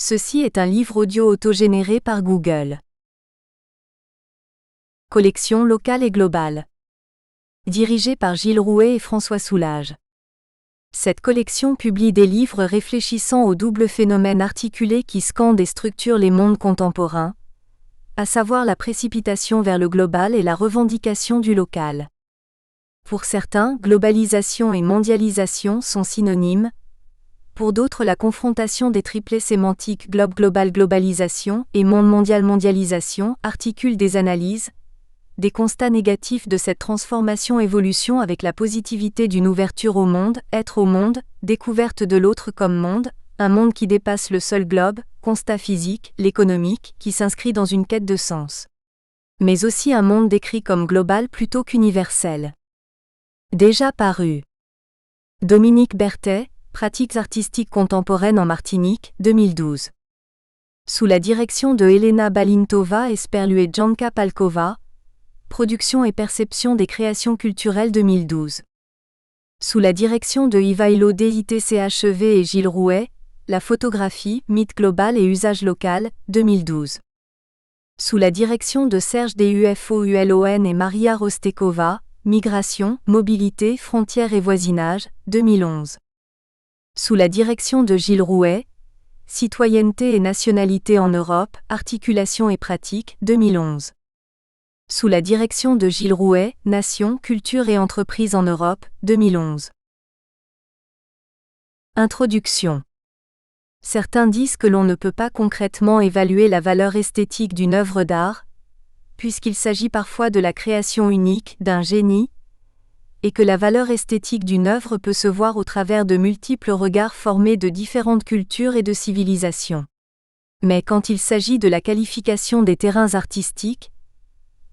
Ceci est un livre audio autogénéré par Google. Collection locale et globale. Dirigée par Gilles Rouet et François Soulage. Cette collection publie des livres réfléchissant au double phénomène articulé qui scande et structure les mondes contemporains, à savoir la précipitation vers le global et la revendication du local. Pour certains, globalisation et mondialisation sont synonymes. Pour d'autres, la confrontation des triplets sémantiques globe-global-globalisation et monde-mondial-mondialisation articule des analyses, des constats négatifs de cette transformation-évolution avec la positivité d'une ouverture au monde, être au monde, découverte de l'autre comme monde, un monde qui dépasse le seul globe, constat physique, l'économique, qui s'inscrit dans une quête de sens. Mais aussi un monde décrit comme global plutôt qu'universel. Déjà paru. Dominique Berthet, Pratiques artistiques contemporaines en Martinique, 2012. Sous la direction de Elena Balintova et Sperluet-Janka Palkova, Production et perception des créations culturelles 2012. Sous la direction de Ivailo Ditchev et Gilles Rouet, La photographie, mythe global et usage local, 2012. Sous la direction de Serge Dufoulon et Maria Rostekova, Migration, mobilité, frontières et voisinage, 2011. Sous la direction de Gilles Rouet, Citoyenneté et nationalité en Europe, articulation et pratique, 2011. Sous la direction de Gilles Rouet, Nation, culture et entreprise en Europe, 2011. Introduction. Certains disent que l'on ne peut pas concrètement évaluer la valeur esthétique d'une œuvre d'art, puisqu'il s'agit parfois de la création unique d'un génie, et que la valeur esthétique d'une œuvre peut se voir au travers de multiples regards formés de différentes cultures et de civilisations. Mais quand il s'agit de la qualification des terrains artistiques,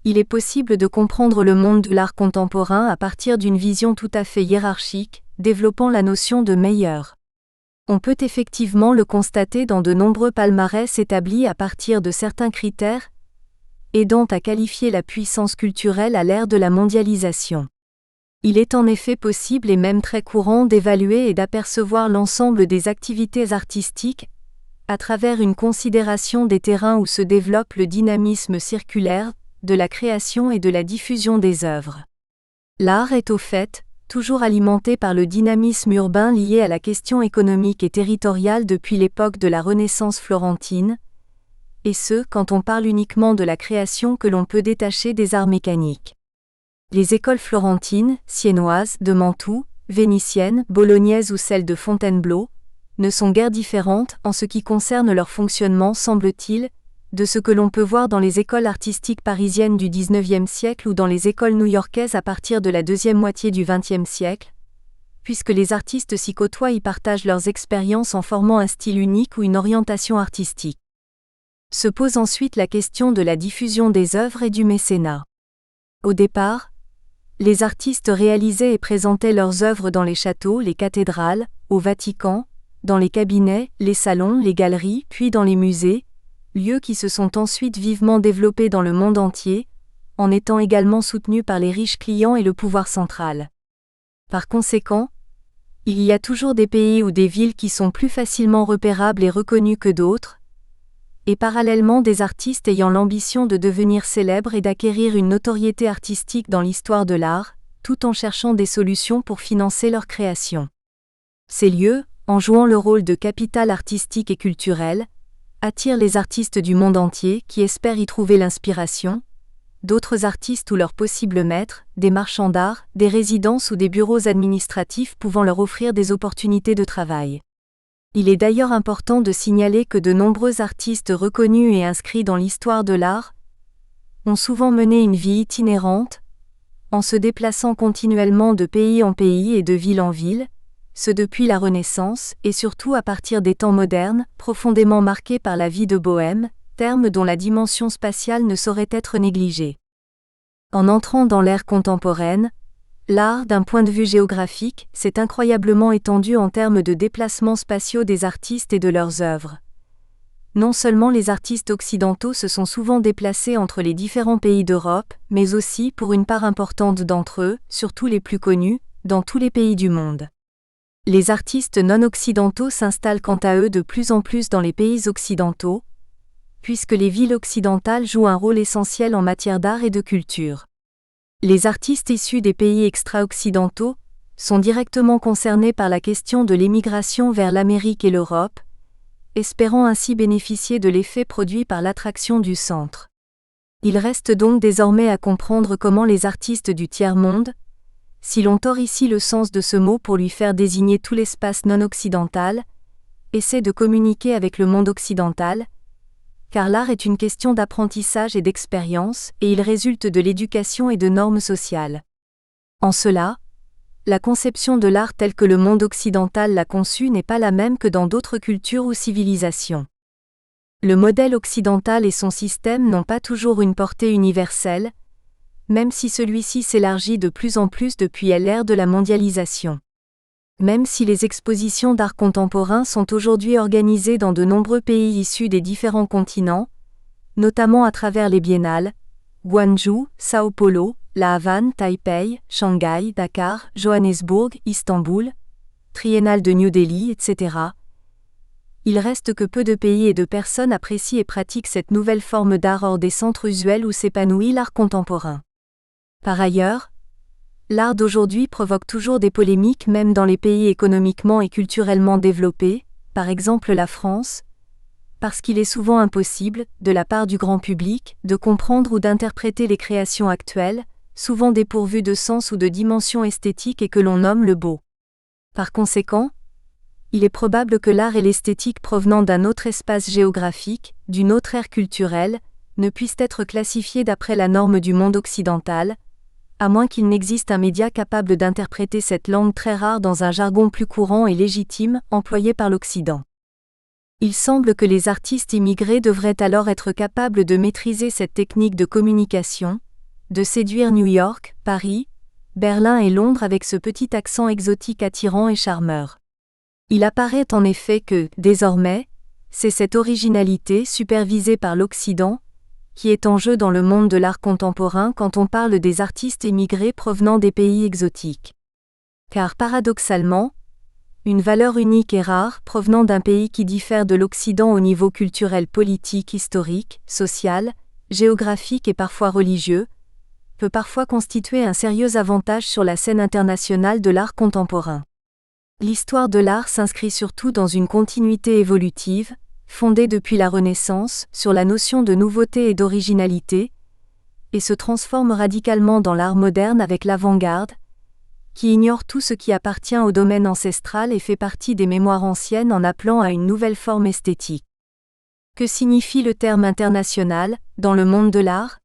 il est possible de comprendre le monde de l'art contemporain à partir d'une vision tout à fait hiérarchique, développant la notion de meilleur. On peut effectivement le constater dans de nombreux palmarès établis à partir de certains critères, aidant à qualifier la puissance culturelle à l'ère de la mondialisation. Il est en effet possible et même très courant d'évaluer et d'apercevoir l'ensemble des activités artistiques à travers une considération des terrains où se développe le dynamisme circulaire, de la création et de la diffusion des œuvres. L'art est au fait toujours alimenté par le dynamisme urbain lié à la question économique et territoriale depuis l'époque de la Renaissance florentine, et ce, quand on parle uniquement de la création que l'on peut détacher des arts mécaniques. Les écoles florentines, siennoises, de Mantoue, vénitiennes, bolognaises ou celles de Fontainebleau, ne sont guère différentes, en ce qui concerne leur fonctionnement semble-t-il, de ce que l'on peut voir dans les écoles artistiques parisiennes du XIXe siècle ou dans les écoles new-yorkaises à partir de la deuxième moitié du XXe siècle, puisque les artistes s'y côtoient y partagent leurs expériences en formant un style unique ou une orientation artistique. Se pose ensuite la question de la diffusion des œuvres et du mécénat. Au départ, les artistes réalisaient et présentaient leurs œuvres dans les châteaux, les cathédrales, au Vatican, dans les cabinets, les salons, les galeries, puis dans les musées, lieux qui se sont ensuite vivement développés dans le monde entier, en étant également soutenus par les riches clients et le pouvoir central. Par conséquent, il y a toujours des pays ou des villes qui sont plus facilement repérables et reconnus que d'autres, et parallèlement des artistes ayant l'ambition de devenir célèbres et d'acquérir une notoriété artistique dans l'histoire de l'art, tout en cherchant des solutions pour financer leur création. Ces lieux, en jouant le rôle de capital artistique et culturel, attirent les artistes du monde entier qui espèrent y trouver l'inspiration, d'autres artistes ou leurs possibles maîtres, des marchands d'art, des résidences ou des bureaux administratifs pouvant leur offrir des opportunités de travail. Il est d'ailleurs important de signaler que de nombreux artistes reconnus et inscrits dans l'histoire de l'art ont souvent mené une vie itinérante, en se déplaçant continuellement de pays en pays et de ville en ville, ce depuis la Renaissance et surtout à partir des temps modernes, profondément marqués par la vie de bohème, terme dont la dimension spatiale ne saurait être négligée. En entrant dans l'ère contemporaine, l'art, d'un point de vue géographique, s'est incroyablement étendu en termes de déplacements spatiaux des artistes et de leurs œuvres. Non seulement les artistes occidentaux se sont souvent déplacés entre les différents pays d'Europe, mais aussi, pour une part importante d'entre eux, surtout les plus connus, dans tous les pays du monde. Les artistes non-occidentaux s'installent quant à eux de plus en plus dans les pays occidentaux, puisque les villes occidentales jouent un rôle essentiel en matière d'art et de culture. Les artistes issus des pays extra-occidentaux sont directement concernés par la question de l'émigration vers l'Amérique et l'Europe, espérant ainsi bénéficier de l'effet produit par l'attraction du centre. Il reste donc désormais à comprendre comment les artistes du tiers-monde, si l'on tord ici le sens de ce mot pour lui faire désigner tout l'espace non-occidental, essaient de communiquer avec le monde occidental, car l'art est une question d'apprentissage et d'expérience, et il résulte de l'éducation et de normes sociales. En cela, la conception de l'art telle que le monde occidental l'a conçue n'est pas la même que dans d'autres cultures ou civilisations. Le modèle occidental et son système n'ont pas toujours une portée universelle, même si celui-ci s'élargit de plus en plus depuis l'ère de la mondialisation. Même si les expositions d'art contemporain sont aujourd'hui organisées dans de nombreux pays issus des différents continents, notamment à travers les biennales, Guangzhou, Sao Paulo, La Havane, Taipei, Shanghai, Dakar, Johannesburg, Istanbul, Triennale de New Delhi, etc. Il reste que peu de pays et de personnes apprécient et pratiquent cette nouvelle forme d'art hors des centres usuels où s'épanouit l'art contemporain. Par ailleurs, l'art d'aujourd'hui provoque toujours des polémiques même dans les pays économiquement et culturellement développés, par exemple la France, parce qu'il est souvent impossible, de la part du grand public, de comprendre ou d'interpréter les créations actuelles, souvent dépourvues de sens ou de dimension esthétique et que l'on nomme le beau. Par conséquent, il est probable que l'art et l'esthétique provenant d'un autre espace géographique, d'une autre ère culturelle, ne puissent être classifiés d'après la norme du monde occidental, à moins qu'il n'existe un média capable d'interpréter cette langue très rare dans un jargon plus courant et légitime, employé par l'Occident. Il semble que les artistes immigrés devraient alors être capables de maîtriser cette technique de communication, de séduire New York, Paris, Berlin et Londres avec ce petit accent exotique attirant et charmeur. Il apparaît en effet que, désormais, c'est cette originalité supervisée par l'Occident, qui est en jeu dans le monde de l'art contemporain quand on parle des artistes émigrés provenant des pays exotiques. Car paradoxalement, une valeur unique et rare provenant d'un pays qui diffère de l'Occident au niveau culturel, politique, historique, social, géographique et parfois religieux, peut parfois constituer un sérieux avantage sur la scène internationale de l'art contemporain. L'histoire de l'art s'inscrit surtout dans une continuité évolutive, fondée depuis la Renaissance sur la notion de nouveauté et d'originalité, et se transforme radicalement dans l'art moderne avec l'avant-garde, qui ignore tout ce qui appartient au domaine ancestral et fait partie des mémoires anciennes en appelant à une nouvelle forme esthétique. Que signifie le terme international, dans le monde de l'art ?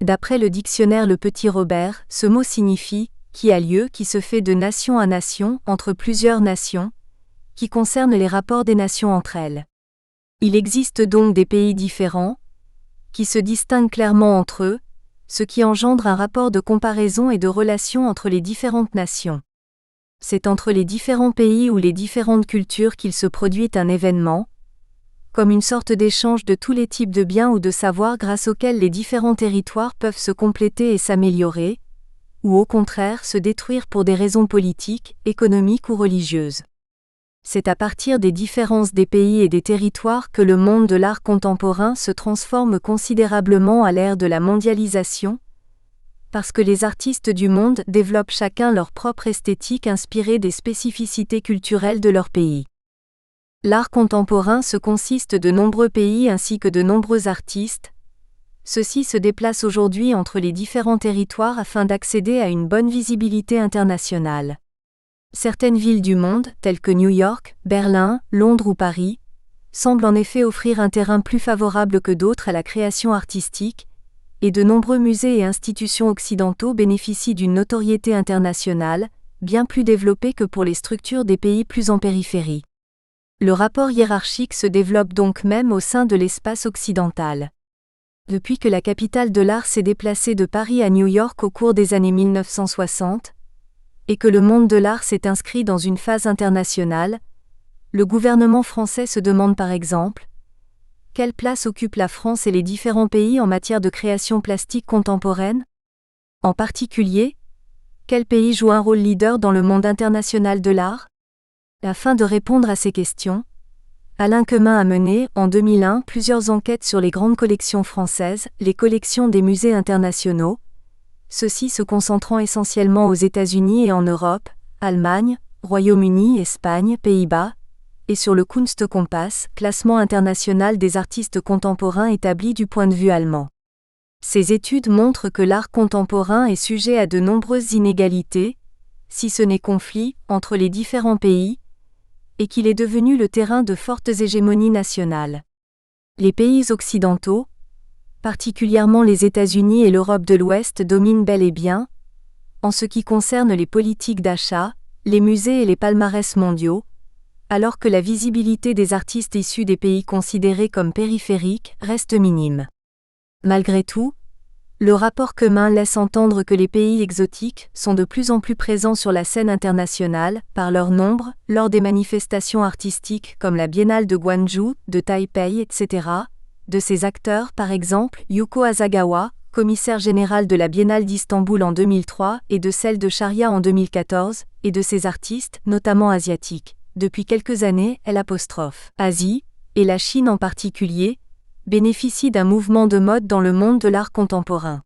D'après le dictionnaire Le Petit Robert, ce mot signifie « qui a lieu, qui se fait de nation à nation, entre plusieurs nations », qui concerne les rapports des nations entre elles. Il existe donc des pays différents, qui se distinguent clairement entre eux, ce qui engendre un rapport de comparaison et de relation entre les différentes nations. C'est entre les différents pays ou les différentes cultures qu'il se produit un événement, comme une sorte d'échange de tous les types de biens ou de savoirs grâce auxquels les différents territoires peuvent se compléter et s'améliorer, ou au contraire se détruire pour des raisons politiques, économiques ou religieuses. C'est à partir des différences des pays et des territoires que le monde de l'art contemporain se transforme considérablement à l'ère de la mondialisation, parce que les artistes du monde développent chacun leur propre esthétique inspirée des spécificités culturelles de leur pays. L'art contemporain se consiste de nombreux pays ainsi que de nombreux artistes. Ceux-ci se déplacent aujourd'hui entre les différents territoires afin d'accéder à une bonne visibilité internationale. Certaines villes du monde, telles que New York, Berlin, Londres ou Paris, semblent en effet offrir un terrain plus favorable que d'autres à la création artistique, et de nombreux musées et institutions occidentaux bénéficient d'une notoriété internationale, bien plus développée que pour les structures des pays plus en périphérie. Le rapport hiérarchique se développe donc même au sein de l'espace occidental. Depuis que la capitale de l'art s'est déplacée de Paris à New York au cours des années 1960, et que le monde de l'art s'est inscrit dans une phase internationale, le gouvernement français se demande par exemple quelle place occupent la France et les différents pays en matière de création plastique contemporaine ? En particulier, quel pays joue un rôle leader dans le monde international de l'art ? Afin de répondre à ces questions, Alain Quemin a mené, en 2001, plusieurs enquêtes sur les grandes collections françaises, les collections des musées internationaux, ceux-ci se concentrant essentiellement aux États-Unis et en Europe, Allemagne, Royaume-Uni, Espagne, Pays-Bas, et sur le Kunstkompass, classement international des artistes contemporains établi du point de vue allemand. Ces études montrent que l'art contemporain est sujet à de nombreuses inégalités, si ce n'est conflits, entre les différents pays, et qu'il est devenu le terrain de fortes hégémonies nationales. Les pays occidentaux, particulièrement les États-Unis et l'Europe de l'Ouest, dominent bel et bien, en ce qui concerne les politiques d'achat, les musées et les palmarès mondiaux, alors que la visibilité des artistes issus des pays considérés comme périphériques reste minime. Malgré tout, le rapport Quemin laisse entendre que les pays exotiques sont de plus en plus présents sur la scène internationale, par leur nombre, lors des manifestations artistiques comme la Biennale de Gwangju, de Taipei, etc., de ces acteurs par exemple Yuko Asagawa, commissaire général de la Biennale d'Istanbul en 2003 et de celle de Sharia en 2014, et de ces artistes, notamment asiatiques. Depuis quelques années, Asie, et la Chine en particulier, bénéficient d'un mouvement de mode dans le monde de l'art contemporain.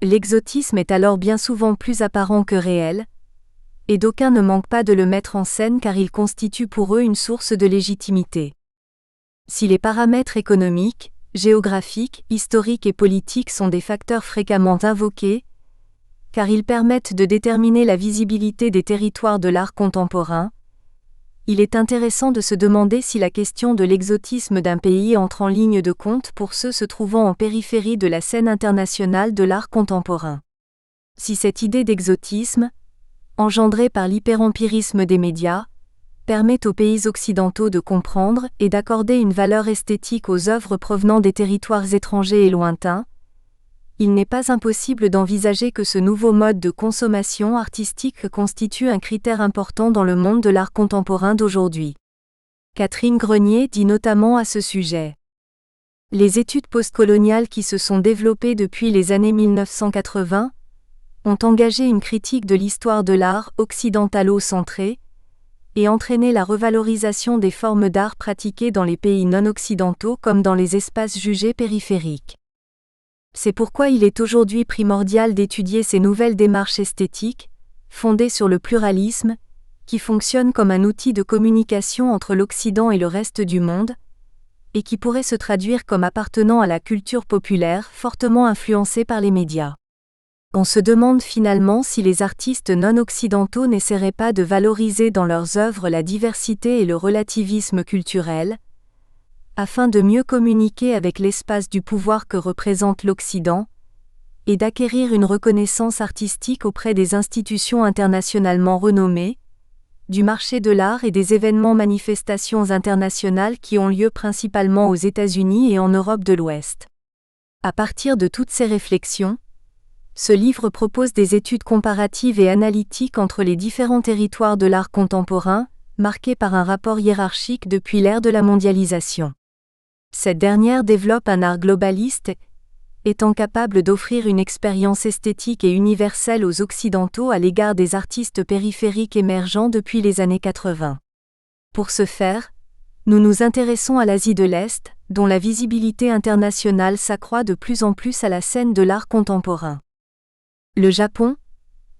L'exotisme est alors bien souvent plus apparent que réel, et d'aucuns ne manquent pas de le mettre en scène car il constitue pour eux une source de légitimité. Si les paramètres économiques, géographiques, historiques et politiques sont des facteurs fréquemment invoqués, car ils permettent de déterminer la visibilité des territoires de l'art contemporain, il est intéressant de se demander si la question de l'exotisme d'un pays entre en ligne de compte pour ceux se trouvant en périphérie de la scène internationale de l'art contemporain. Si cette idée d'exotisme, engendrée par l'hyperempirisme des médias, permet aux pays occidentaux de comprendre et d'accorder une valeur esthétique aux œuvres provenant des territoires étrangers et lointains, il n'est pas impossible d'envisager que ce nouveau mode de consommation artistique constitue un critère important dans le monde de l'art contemporain d'aujourd'hui. Catherine Grenier dit notamment à ce sujet. Les études postcoloniales qui se sont développées depuis les années 1980 ont engagé une critique de l'histoire de l'art occidentalo-centrée et entraîné la revalorisation des formes d'art pratiquées dans les pays non occidentaux comme dans les espaces jugés périphériques. C'est pourquoi il est aujourd'hui primordial d'étudier ces nouvelles démarches esthétiques, fondées sur le pluralisme, qui fonctionnent comme un outil de communication entre l'Occident et le reste du monde, et qui pourraient se traduire comme appartenant à la culture populaire fortement influencée par les médias. On se demande finalement si les artistes non occidentaux n'essaieraient pas de valoriser dans leurs œuvres la diversité et le relativisme culturel, afin de mieux communiquer avec l'espace du pouvoir que représente l'Occident, et d'acquérir une reconnaissance artistique auprès des institutions internationalement renommées, du marché de l'art et des événements manifestations internationales qui ont lieu principalement aux États-Unis et en Europe de l'Ouest. À partir de toutes ces réflexions, ce livre propose des études comparatives et analytiques entre les différents territoires de l'art contemporain, marqués par un rapport hiérarchique depuis l'ère de la mondialisation. Cette dernière développe un art globaliste, étant capable d'offrir une expérience esthétique et universelle aux Occidentaux à l'égard des artistes périphériques émergents depuis les années 80. Pour ce faire, nous nous intéressons à l'Asie de l'Est, dont la visibilité internationale s'accroît de plus en plus à la scène de l'art contemporain. Le Japon,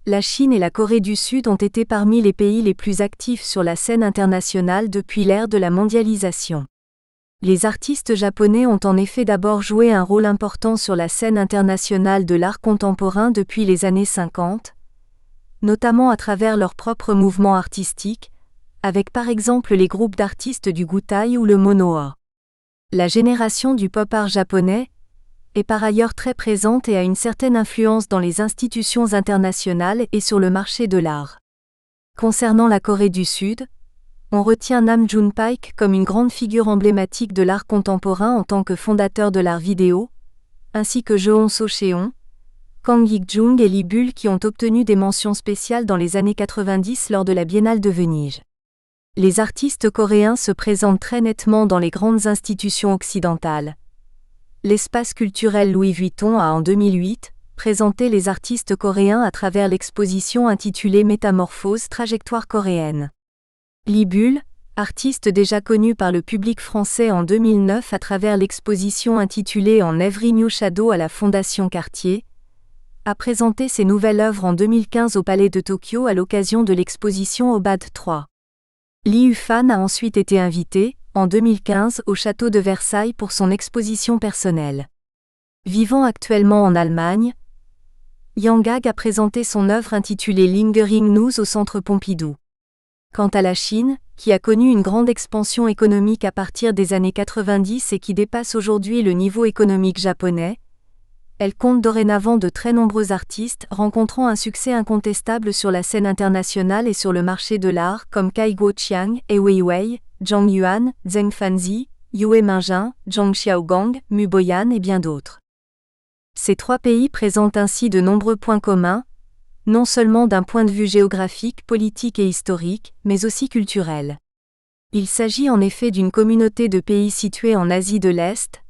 la Chine et la Corée du Sud ont été parmi les pays les plus actifs sur la scène internationale depuis l'ère de la mondialisation. Les artistes japonais ont en effet d'abord joué un rôle important sur la scène internationale de l'art contemporain depuis les années 50, notamment à travers leurs propres mouvements artistiques, avec par exemple les groupes d'artistes du Gutai ou le Monoa. La génération du pop art japonais est par ailleurs très présente et a une certaine influence dans les institutions internationales et sur le marché de l'art. Concernant la Corée du Sud, on retient Nam June-paik comme une grande figure emblématique de l'art contemporain en tant que fondateur de l'art vidéo, ainsi que Jeon So-cheon, Kang Ik-jung et Lee Bull qui ont obtenu des mentions spéciales dans les années 90 lors de la Biennale de Venise. Les artistes coréens se présentent très nettement dans les grandes institutions occidentales. L'espace culturel Louis Vuitton a en 2008 présenté les artistes coréens à travers l'exposition intitulée Métamorphose, trajectoire coréenne. Lee Bull, artiste déjà connu par le public français en 2009 à travers l'exposition intitulée En Every New Shadow à la Fondation Cartier, a présenté ses nouvelles œuvres en 2015 au Palais de Tokyo à l'occasion de l'exposition Obad 3. Lee Ufan a ensuite été invité, en 2015, au château de Versailles pour son exposition personnelle. Vivant actuellement en Allemagne, Yang Gag a présenté son œuvre intitulée Lingering News au Centre Pompidou. Quant à la Chine, qui a connu une grande expansion économique à partir des années 90 et qui dépasse aujourd'hui le niveau économique japonais, elle compte dorénavant de très nombreux artistes rencontrant un succès incontestable sur la scène internationale et sur le marché de l'art comme Cai Guoqiang, Ai Weiwei, Zhang Yuan, Zheng Fanzi, Yue Mingjin, Zhang Xiaogang, Mu Boyan et bien d'autres. Ces trois pays présentent ainsi de nombreux points communs, non seulement d'un point de vue géographique, politique et historique, mais aussi culturel. Il s'agit en effet d'une communauté de pays situés en Asie de l'Est,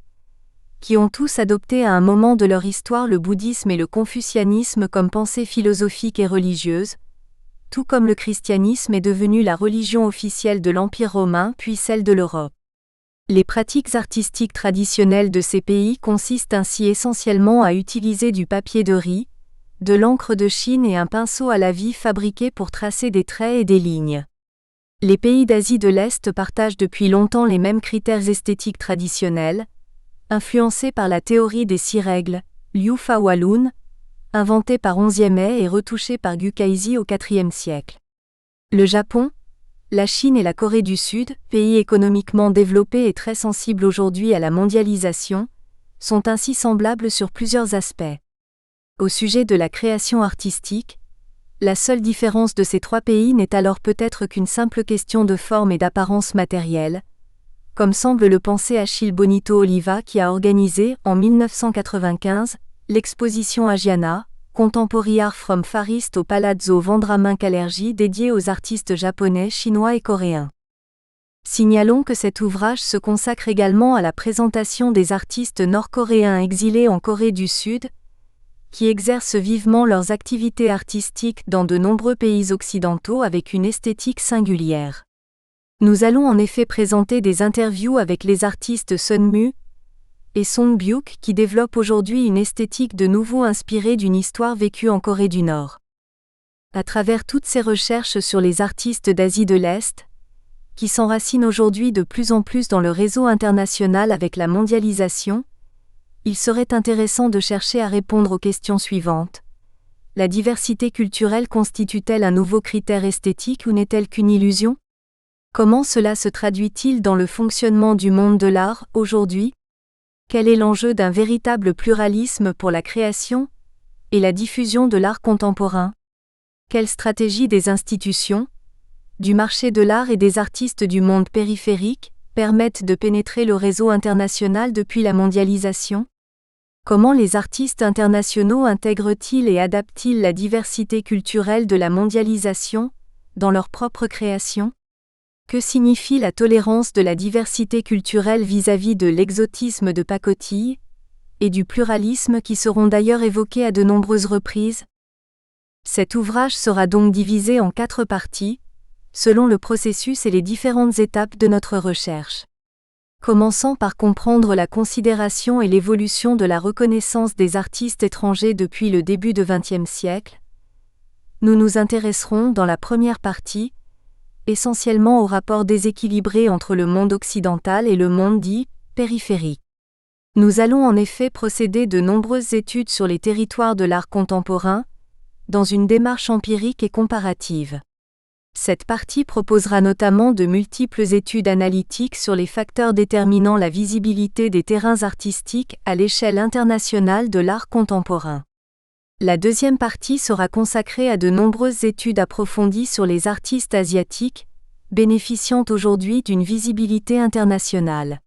qui ont tous adopté à un moment de leur histoire le bouddhisme et le confucianisme comme pensée philosophique et religieuse, tout comme le christianisme est devenu la religion officielle de l'Empire romain puis celle de l'Europe. Les pratiques artistiques traditionnelles de ces pays consistent ainsi essentiellement à utiliser du papier de riz, de l'encre de Chine et un pinceau à la vif fabriqué pour tracer des traits et des lignes. Les pays d'Asie de l'Est partagent depuis longtemps les mêmes critères esthétiques traditionnels, influencés par la théorie des 6 règles, Liu Fa Walun, inventée par 11e Mai et retouchée par Gu Kaizi au IVe siècle. Le Japon, la Chine et la Corée du Sud, pays économiquement développés et très sensibles aujourd'hui à la mondialisation, sont ainsi semblables sur plusieurs aspects. Au sujet de la création artistique, la seule différence de ces trois pays n'est alors peut-être qu'une simple question de forme et d'apparence matérielle, comme semble le penser Achille Bonito Oliva qui a organisé, en 1995, l'exposition Asiana, Contemporary Art from Far East au Palazzo Vendramin-Calergi dédiée aux artistes japonais, chinois et coréens. Signalons que cet ouvrage se consacre également à la présentation des artistes nord-coréens exilés en Corée du Sud, qui exercent vivement leurs activités artistiques dans de nombreux pays occidentaux avec une esthétique singulière. Nous allons en effet présenter des interviews avec les artistes Sunmu et Song Byuk qui développent aujourd'hui une esthétique de nouveau inspirée d'une histoire vécue en Corée du Nord. À travers toutes ces recherches sur les artistes d'Asie de l'Est, qui s'enracinent aujourd'hui de plus en plus dans le réseau international avec la mondialisation, il serait intéressant de chercher à répondre aux questions suivantes. La diversité culturelle constitue-t-elle un nouveau critère esthétique ou n'est-elle qu'une illusion ? Comment cela se traduit-il dans le fonctionnement du monde de l'art, aujourd'hui ? Quel est l'enjeu d'un véritable pluralisme pour la création et la diffusion de l'art contemporain ? Quelle stratégie des institutions, du marché de l'art et des artistes du monde périphérique permettent de pénétrer le réseau international depuis la mondialisation ? Comment les artistes internationaux intègrent-ils et adaptent-ils la diversité culturelle de la mondialisation dans leur propre création ? Que signifie la tolérance de la diversité culturelle vis-à-vis de l'exotisme de pacotille et du pluralisme qui seront d'ailleurs évoqués à de nombreuses reprises ? Cet ouvrage sera donc divisé en 4 parties, selon le processus et les différentes étapes de notre recherche. Commençant par comprendre la considération et l'évolution de la reconnaissance des artistes étrangers depuis le début du XXe siècle, nous nous intéresserons dans la première partie, essentiellement au rapport déséquilibré entre le monde occidental et le monde dit périphérique. Nous allons en effet procéder de nombreuses études sur les territoires de l'art contemporain, dans une démarche empirique et comparative. Cette partie proposera notamment de multiples études analytiques sur les facteurs déterminant la visibilité des terrains artistiques à l'échelle internationale de l'art contemporain. La deuxième partie sera consacrée à de nombreuses études approfondies sur les artistes asiatiques, bénéficiant aujourd'hui d'une visibilité internationale.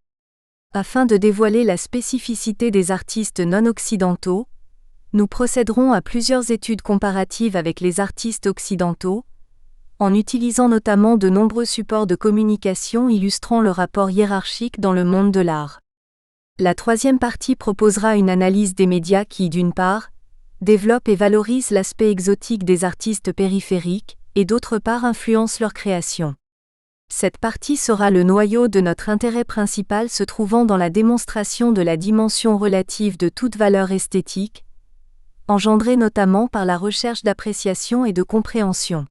Afin de dévoiler la spécificité des artistes non occidentaux, nous procéderons à plusieurs études comparatives avec les artistes occidentaux, en utilisant notamment de nombreux supports de communication illustrant le rapport hiérarchique dans le monde de l'art. La troisième partie proposera une analyse des médias qui, d'une part, développe et valorise l'aspect exotique des artistes périphériques, et d'autre part influence leur création. Cette partie sera le noyau de notre intérêt principal se trouvant dans la démonstration de la dimension relative de toute valeur esthétique, engendrée notamment par la recherche d'appréciation et de compréhension.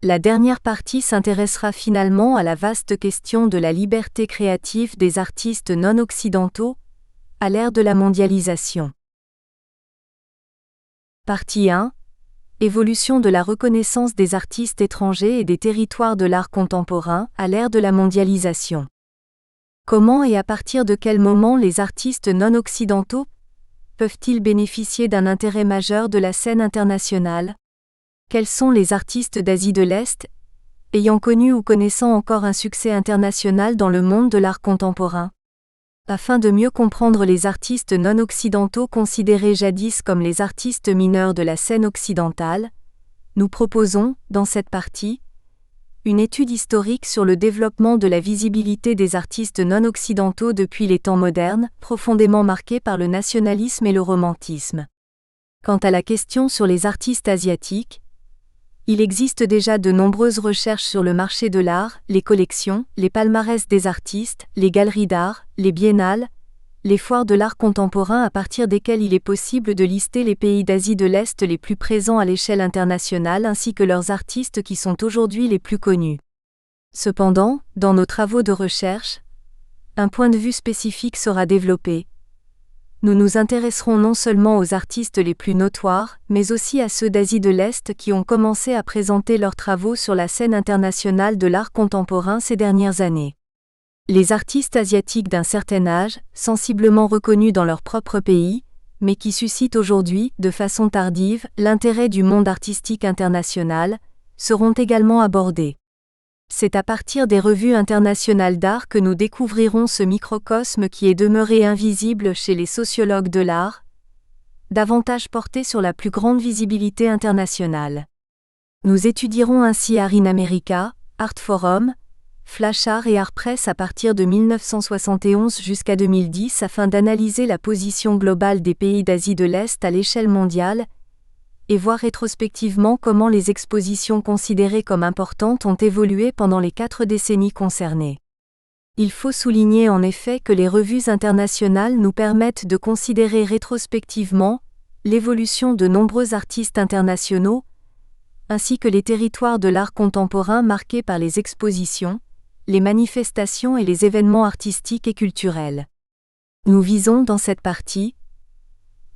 La dernière partie s'intéressera finalement à la vaste question de la liberté créative des artistes non occidentaux, à l'ère de la mondialisation. Partie 1. Évolution de la reconnaissance des artistes étrangers et des territoires de l'art contemporain à l'ère de la mondialisation. Comment et à partir de quel moment les artistes non occidentaux peuvent-ils bénéficier d'un intérêt majeur de la scène internationale ? Quels sont les artistes d'Asie de l'Est, ayant connu ou connaissant encore un succès international dans le monde de l'art contemporain ? Afin de mieux comprendre les artistes non occidentaux considérés jadis comme les artistes mineurs de la scène occidentale, nous proposons, dans cette partie, une étude historique sur le développement de la visibilité des artistes non occidentaux depuis les temps modernes, profondément marqués par le nationalisme et le romantisme. Quant à la question sur les artistes asiatiques, il existe déjà de nombreuses recherches sur le marché de l'art, les collections, les palmarès des artistes, les galeries d'art, les biennales, les foires de l'art contemporain à partir desquelles il est possible de lister les pays d'Asie de l'Est les plus présents à l'échelle internationale ainsi que leurs artistes qui sont aujourd'hui les plus connus. Cependant, dans nos travaux de recherche, un point de vue spécifique sera développé. Nous nous intéresserons non seulement aux artistes les plus notoires, mais aussi à ceux d'Asie de l'Est qui ont commencé à présenter leurs travaux sur la scène internationale de l'art contemporain ces dernières années. Les artistes asiatiques d'un certain âge, sensiblement reconnus dans leur propre pays, mais qui suscitent aujourd'hui, de façon tardive, l'intérêt du monde artistique international, seront également abordés. C'est à partir des revues internationales d'art que nous découvrirons ce microcosme qui est demeuré invisible chez les sociologues de l'art, davantage porté sur la plus grande visibilité internationale. Nous étudierons ainsi Art in America, Art Forum, Flash Art et Art Press à partir de 1971 jusqu'à 2010 afin d'analyser la position globale des pays d'Asie de l'Est à l'échelle mondiale, et voir rétrospectivement comment les expositions considérées comme importantes ont évolué pendant les 4 décennies concernées. Il faut souligner en effet que les revues internationales nous permettent de considérer rétrospectivement l'évolution de nombreux artistes internationaux, ainsi que les territoires de l'art contemporain marqués par les expositions, les manifestations et les événements artistiques et culturels. Nous visons dans cette partie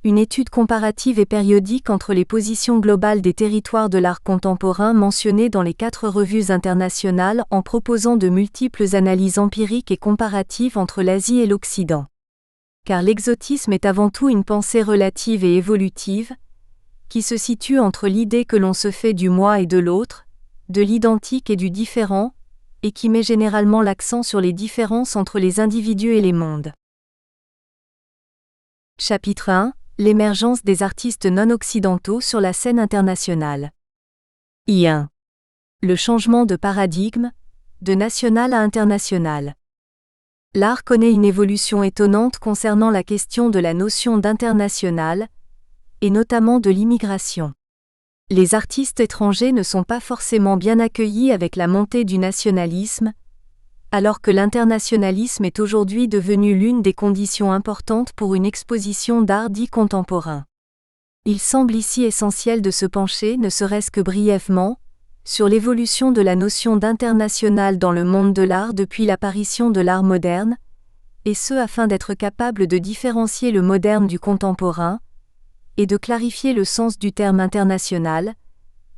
une étude comparative et périodique entre les positions globales des territoires de l'art contemporain mentionnés dans les 4 revues internationales en proposant de multiples analyses empiriques et comparatives entre l'Asie et l'Occident. Car l'exotisme est avant tout une pensée relative et évolutive, qui se situe entre l'idée que l'on se fait du moi et de l'autre, de l'identique et du différent, et qui met généralement l'accent sur les différences entre les individus et les mondes. Chapitre 1. L'émergence des artistes non occidentaux sur la scène internationale. I1. Le changement de paradigme, de national à international. L'art connaît une évolution étonnante concernant la question de la notion d'international, et notamment de l'immigration. Les artistes étrangers ne sont pas forcément bien accueillis avec la montée du nationalisme, alors que l'internationalisme est aujourd'hui devenu l'une des conditions importantes pour une exposition d'art dit contemporain. Il semble ici essentiel de se pencher, ne serait-ce que brièvement, sur l'évolution de la notion d'international dans le monde de l'art depuis l'apparition de l'art moderne, et ce afin d'être capable de différencier le moderne du contemporain, et de clarifier le sens du terme international,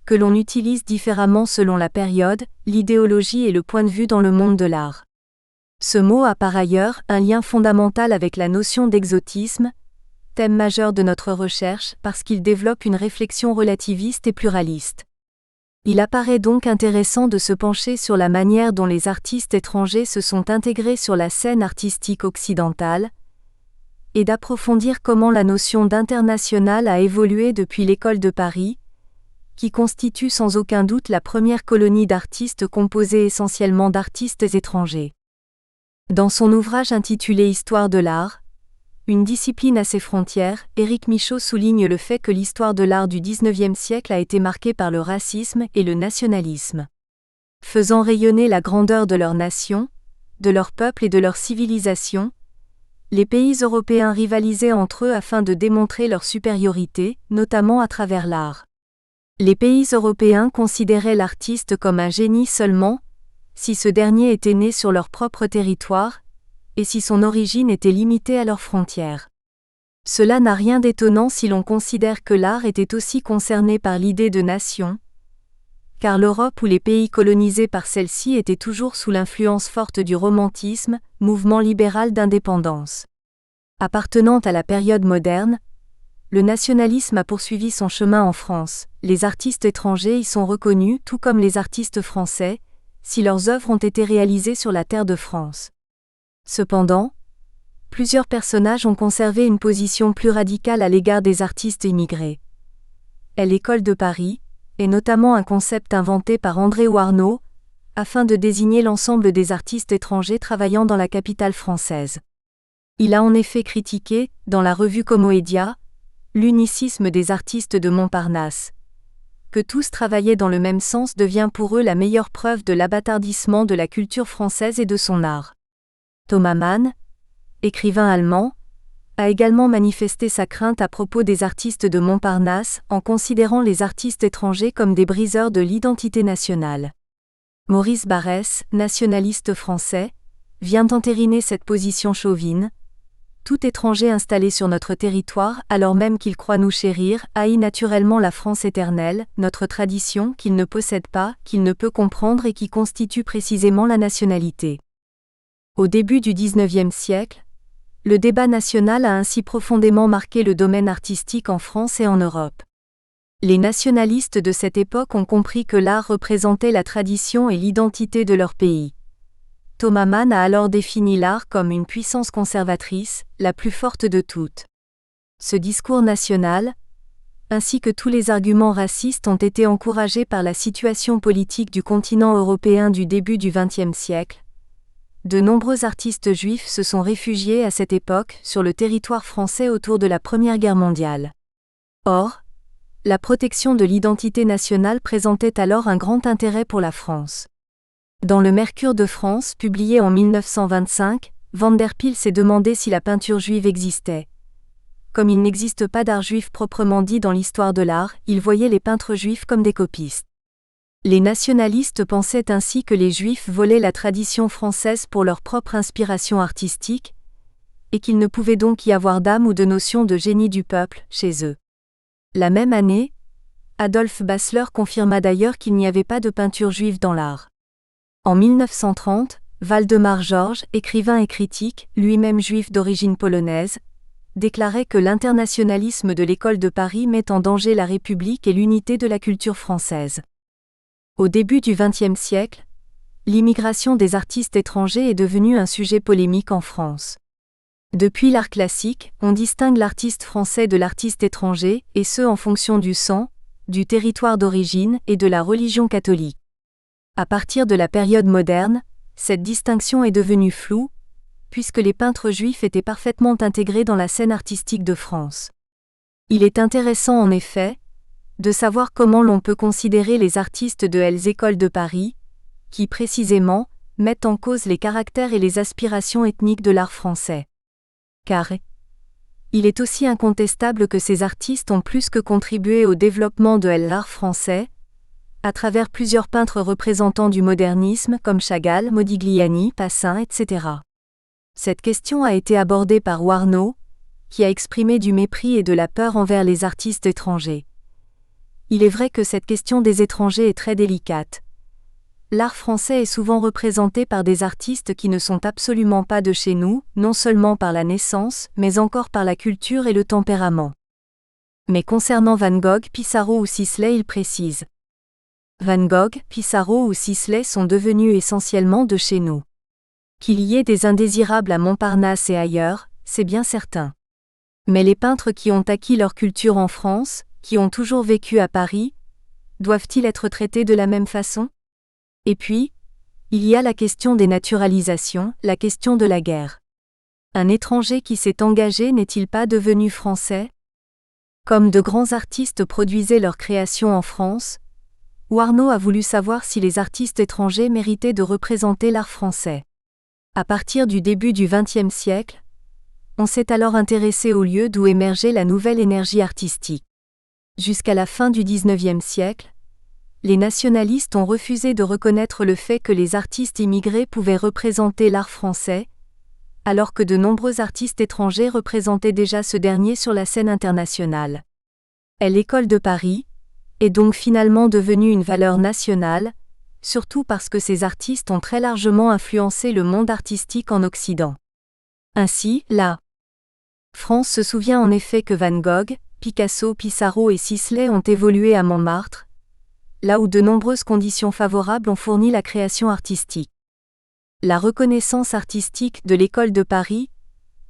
que l'on utilise différemment selon la période, l'idéologie et le point de vue dans le monde de l'art. Ce mot a par ailleurs un lien fondamental avec la notion d'exotisme, thème majeur de notre recherche parce qu'il développe une réflexion relativiste et pluraliste. Il apparaît donc intéressant de se pencher sur la manière dont les artistes étrangers se sont intégrés sur la scène artistique occidentale, et d'approfondir comment la notion d'international a évolué depuis l'École de Paris, qui constitue sans aucun doute la première colonie d'artistes composée essentiellement d'artistes étrangers. Dans son ouvrage intitulé Histoire de l'art, une discipline à ses frontières, Éric Michaud souligne le fait que l'histoire de l'art du XIXe siècle a été marquée par le racisme et le nationalisme. faisant rayonner la grandeur de leur nation, de leur peuple et de leur civilisation, les pays européens rivalisaient entre eux afin de démontrer leur supériorité, notamment à travers l'art. Les pays européens considéraient l'artiste comme un génie seulement, si ce dernier était né sur leur propre territoire, et si son origine était limitée à leurs frontières. Cela n'a rien d'étonnant si l'on considère que l'art était aussi concerné par l'idée de nation, car l'Europe ou les pays colonisés par celle-ci étaient toujours sous l'influence forte du romantisme, mouvement libéral d'indépendance. Appartenant à la période moderne, le nationalisme a poursuivi son chemin en France. Les artistes étrangers y sont reconnus tout comme les artistes français, si leurs œuvres ont été réalisées sur la terre de France. Cependant, plusieurs personnages ont conservé une position plus radicale à l'égard des artistes immigrés. L'École de Paris est notamment un concept inventé par André Warnaud, afin de désigner l'ensemble des artistes étrangers travaillant dans la capitale française. Il a en effet critiqué, dans la revue Comoédia, l'unicisme des artistes de Montparnasse. Que tous travaillaient dans le même sens devient pour eux la meilleure preuve de l'abâtardissement de la culture française et de son art. Thomas Mann, écrivain allemand, a également manifesté sa crainte à propos des artistes de Montparnasse en considérant les artistes étrangers comme des briseurs de l'identité nationale. Maurice Barrès, nationaliste français, vient entériner cette position chauvine. Tout étranger installé sur notre territoire, alors même qu'il croit nous chérir, haït naturellement la France éternelle, notre tradition qu'il ne possède pas, qu'il ne peut comprendre et qui constitue précisément la nationalité. Au début du XIXe siècle, le débat national a ainsi profondément marqué le domaine artistique en France et en Europe. Les nationalistes de cette époque ont compris que l'art représentait la tradition et l'identité de leur pays. Thomas Mann a alors défini l'art comme une puissance conservatrice, la plus forte de toutes. Ce discours national, ainsi que tous les arguments racistes ont été encouragés par la situation politique du continent européen du début du XXe siècle. De nombreux artistes juifs se sont réfugiés à cette époque sur le territoire français autour de la Première Guerre mondiale. Or, la protection de l'identité nationale présentait alors un grand intérêt pour la France. Dans le Mercure de France, publié en 1925, Van der Pil s'est demandé si la peinture juive existait. Comme il n'existe pas d'art juif proprement dit dans l'histoire de l'art, il voyait les peintres juifs comme des copistes. Les nationalistes pensaient ainsi que les Juifs volaient la tradition française pour leur propre inspiration artistique, et qu'il ne pouvait donc y avoir d'âme ou de notion de génie du peuple chez eux. La même année, Adolphe Basler confirma d'ailleurs qu'il n'y avait pas de peinture juive dans l'art. En 1930, Waldemar Georges, écrivain et critique, lui-même juif d'origine polonaise, déclarait que l'internationalisme de l'École de Paris met en danger la République et l'unité de la culture française. Au début du XXe siècle, l'immigration des artistes étrangers est devenue un sujet polémique en France. Depuis l'art classique, on distingue l'artiste français de l'artiste étranger, et ce en fonction du sang, du territoire d'origine et de la religion catholique. À partir de la période moderne, cette distinction est devenue floue, puisque les peintres juifs étaient parfaitement intégrés dans la scène artistique de France. Il est intéressant en effet, de savoir comment l'on peut considérer les artistes de l'École de Paris, qui précisément, mettent en cause les caractères et les aspirations ethniques de l'art français. Car il est aussi incontestable que ces artistes ont plus que contribué au développement de l'art français, à travers plusieurs peintres représentants du modernisme comme Chagall, Modigliani, Passin, etc. Cette question a été abordée par Warnaud, qui a exprimé du mépris et de la peur envers les artistes étrangers. Il est vrai que cette question des étrangers est très délicate. L'art français est souvent représenté par des artistes qui ne sont absolument pas de chez nous, non seulement par la naissance, mais encore par la culture et le tempérament. Mais concernant Van Gogh, Pissarro ou Sisley, il précise. Van Gogh, Pissarro ou Sisley sont devenus essentiellement de chez nous. Qu'il y ait des indésirables à Montparnasse et ailleurs, c'est bien certain. Mais les peintres qui ont acquis leur culture en France, qui ont toujours vécu à Paris, doivent-ils être traités de la même façon ? Et puis, il y a la question des naturalisations, la question de la guerre. Un étranger qui s'est engagé n'est-il pas devenu français ? Comme de grands artistes produisaient leurs créations en France, Warnaud a voulu savoir si les artistes étrangers méritaient de représenter l'art français. À partir du début du XXe siècle, on s'est alors intéressé au lieu d'où émergeait la nouvelle énergie artistique. Jusqu'à la fin du XIXe siècle, les nationalistes ont refusé de reconnaître le fait que les artistes immigrés pouvaient représenter l'art français, alors que de nombreux artistes étrangers représentaient déjà ce dernier sur la scène internationale. L'École de Paris est donc finalement devenue une valeur nationale, surtout parce que ces artistes ont très largement influencé le monde artistique en Occident. Ainsi, la France se souvient en effet que Van Gogh, Picasso, Pissarro et Sisley ont évolué à Montmartre, là où de nombreuses conditions favorables ont fourni la création artistique. La reconnaissance artistique de l'École de Paris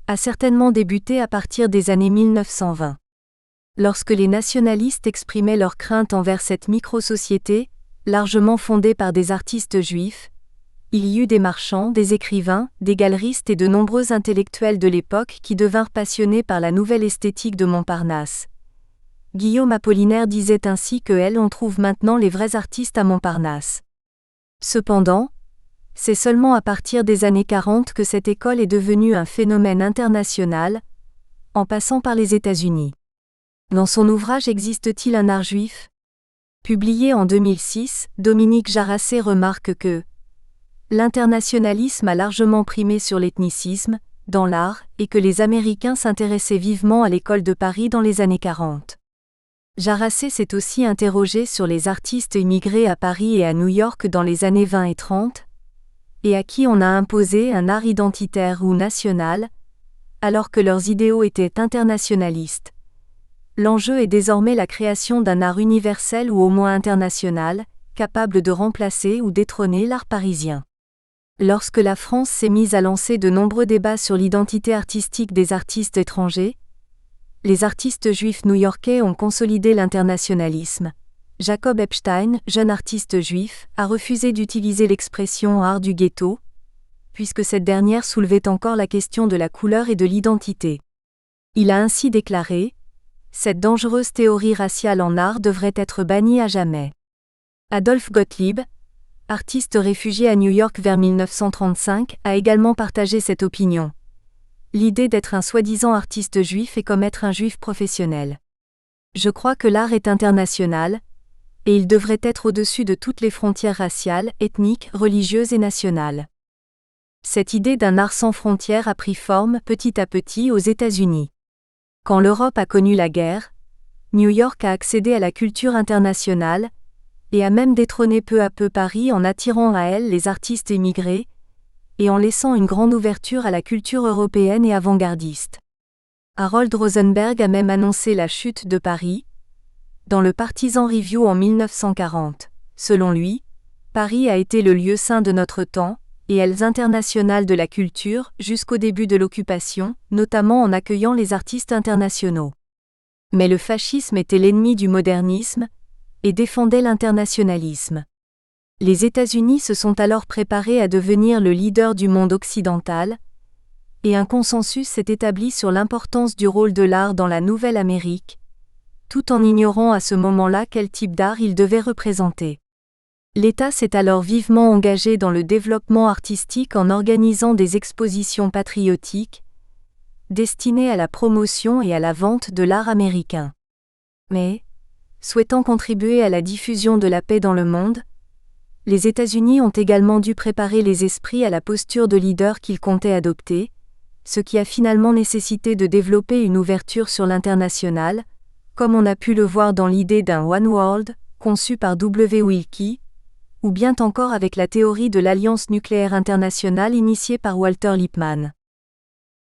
a certainement débuté à partir des années 1920. Lorsque les nationalistes exprimaient leurs craintes envers cette micro-société, largement fondée par des artistes juifs, il y eut des marchands, des écrivains, des galeristes et de nombreux intellectuels de l'époque qui devinrent passionnés par la nouvelle esthétique de Montparnasse. Guillaume Apollinaire disait ainsi que on trouve maintenant les vrais artistes à Montparnasse. Cependant, c'est seulement à partir des années 40 que cette école est devenue un phénomène international, en passant par les États-Unis. Dans son ouvrage Existe-t-il un art juif ? Publié en 2006, Dominique Jaracé remarque que l'internationalisme a largement primé sur l'ethnicisme, dans l'art, et que les Américains s'intéressaient vivement à l'École de Paris dans les années 40. Jaracé s'est aussi interrogé sur les artistes immigrés à Paris et à New York dans les années 20 et 30, et à qui on a imposé un art identitaire ou national, alors que leurs idéaux étaient internationalistes. L'enjeu est désormais la création d'un art universel ou au moins international, capable de remplacer ou détrôner l'art parisien. Lorsque la France s'est mise à lancer de nombreux débats sur l'identité artistique des artistes étrangers, les artistes juifs new-yorkais ont consolidé l'internationalisme. Jacob Epstein, jeune artiste juif, a refusé d'utiliser l'expression « art du ghetto », puisque cette dernière soulevait encore la question de la couleur et de l'identité. Il a ainsi déclaré « Cette dangereuse théorie raciale en art devrait être bannie à jamais ». Adolphe Gottlieb, artiste réfugié à New York vers 1935, a également partagé cette opinion. L'idée d'être un soi-disant artiste juif est comme être un juif professionnel. Je crois que l'art est international, et il devrait être au-dessus de toutes les frontières raciales, ethniques, religieuses et nationales. Cette idée d'un art sans frontières a pris forme petit à petit aux États-Unis. Quand l'Europe a connu la guerre, New York a accédé à la culture internationale, et a même détrôné peu à peu Paris en attirant à elle les artistes émigrés, et en laissant une grande ouverture à la culture européenne et avant-gardiste. Harold Rosenberg a même annoncé la chute de Paris, dans le Partisan Review en 1940. Selon lui, Paris a été le lieu saint de notre temps, et elles internationales de la culture, jusqu'au début de l'occupation, notamment en accueillant les artistes internationaux. Mais le fascisme était l'ennemi du modernisme, et défendait l'internationalisme. Les États-Unis se sont alors préparés à devenir le leader du monde occidental, et un consensus s'est établi sur l'importance du rôle de l'art dans la Nouvelle Amérique, tout en ignorant à ce moment-là quel type d'art il devait représenter. L'État s'est alors vivement engagé dans le développement artistique en organisant des expositions patriotiques, destinées à la promotion et à la vente de l'art américain. Mais, souhaitant contribuer à la diffusion de la paix dans le monde, les États-Unis ont également dû préparer les esprits à la posture de leader qu'ils comptaient adopter, ce qui a finalement nécessité de développer une ouverture sur l'international, comme on a pu le voir dans l'idée d'un One World, conçu par W. Wilkie, ou bien encore avec la théorie de l'Alliance nucléaire internationale initiée par Walter Lippmann.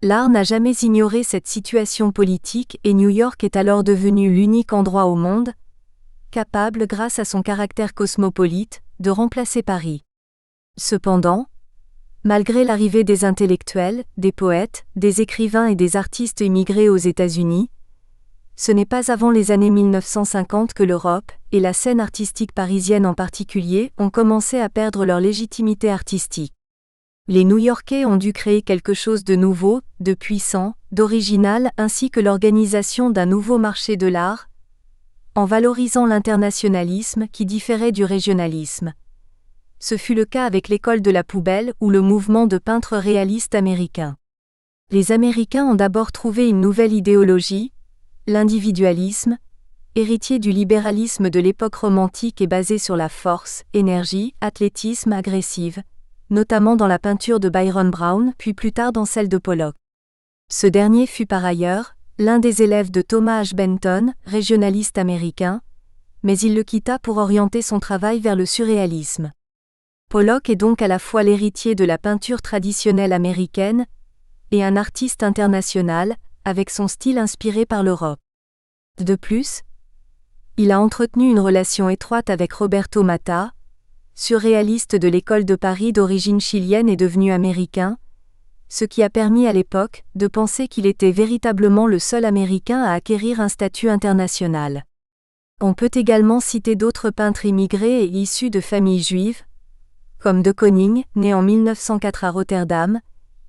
L'art n'a jamais ignoré cette situation politique et New York est alors devenu l'unique endroit au monde, capable grâce à son caractère cosmopolite, de remplacer Paris. Cependant, malgré l'arrivée des intellectuels, des poètes, des écrivains et des artistes immigrés aux États-Unis, ce n'est pas avant les années 1950 que l'Europe, et la scène artistique parisienne en particulier, ont commencé à perdre leur légitimité artistique. Les New-Yorkais ont dû créer quelque chose de nouveau, de puissant, d'original ainsi que l'organisation d'un nouveau marché de l'art, en valorisant l'internationalisme qui différait du régionalisme. Ce fut le cas avec l'école de la poubelle ou le mouvement de peintres réalistes américains. Les Américains ont d'abord trouvé une nouvelle idéologie, l'individualisme, héritier du libéralisme de l'époque romantique et basé sur la force, énergie, athlétisme agressive, notamment dans la peinture de Byron Brown puis plus tard dans celle de Pollock. Ce dernier fut par ailleurs l'un des élèves de Thomas H. Benton, régionaliste américain, mais il le quitta pour orienter son travail vers le surréalisme. Pollock est donc à la fois l'héritier de la peinture traditionnelle américaine et un artiste international, avec son style inspiré par l'Europe. De plus, il a entretenu une relation étroite avec Roberto Matta, surréaliste de l'école de Paris d'origine chilienne et devenu américain, ce qui a permis à l'époque de penser qu'il était véritablement le seul Américain à acquérir un statut international. On peut également citer d'autres peintres immigrés et issus de familles juives, comme de Kooning, né en 1904 à Rotterdam,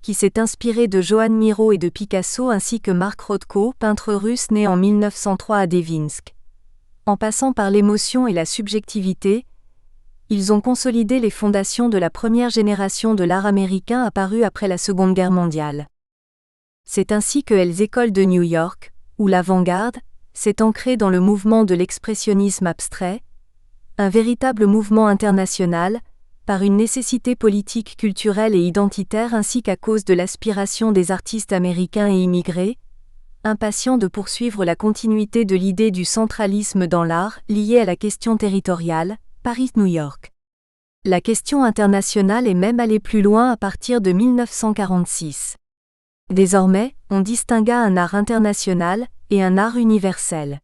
qui s'est inspiré de Joan Miró et de Picasso ainsi que Mark Rothko, peintre russe né en 1903 à Devinsk. En passant par l'émotion et la subjectivité, ils ont consolidé les fondations de la première génération de l'art américain apparue après la Seconde Guerre mondiale. C'est ainsi que les écoles de New York, où l'avant-garde, s'est ancrée dans le mouvement de l'expressionnisme abstrait, un véritable mouvement international, par une nécessité politique, culturelle et identitaire ainsi qu'à cause de l'aspiration des artistes américains et immigrés, impatients de poursuivre la continuité de l'idée du centralisme dans l'art liée à la question territoriale, Paris-New York. La question internationale est même allée plus loin à partir de 1946. Désormais, on distingua un art international et un art universel.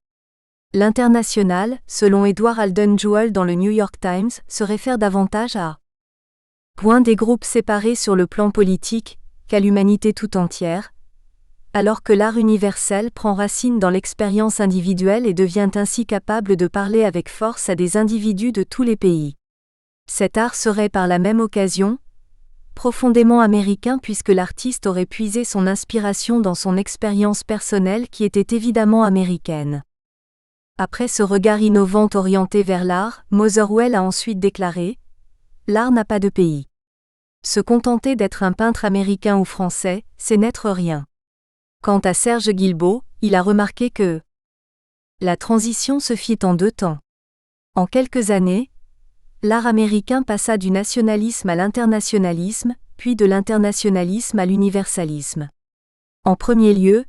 L'international, selon Edward Alden Jewell dans le New York Times, se réfère davantage à point des groupes séparés sur le plan politique qu'à l'humanité tout entière, alors que l'art universel prend racine dans l'expérience individuelle et devient ainsi capable de parler avec force à des individus de tous les pays. Cet art serait par la même occasion profondément américain puisque l'artiste aurait puisé son inspiration dans son expérience personnelle qui était évidemment américaine. Après ce regard innovant orienté vers l'art, Motherwell a ensuite déclaré « L'art n'a pas de pays. Se contenter d'être un peintre américain ou français, c'est n'être rien. » Quant à Serge Guilbeault, il a remarqué que la transition se fit en 2 temps. En quelques années, l'art américain passa du nationalisme à l'internationalisme, puis de l'internationalisme à l'universalisme. En premier lieu,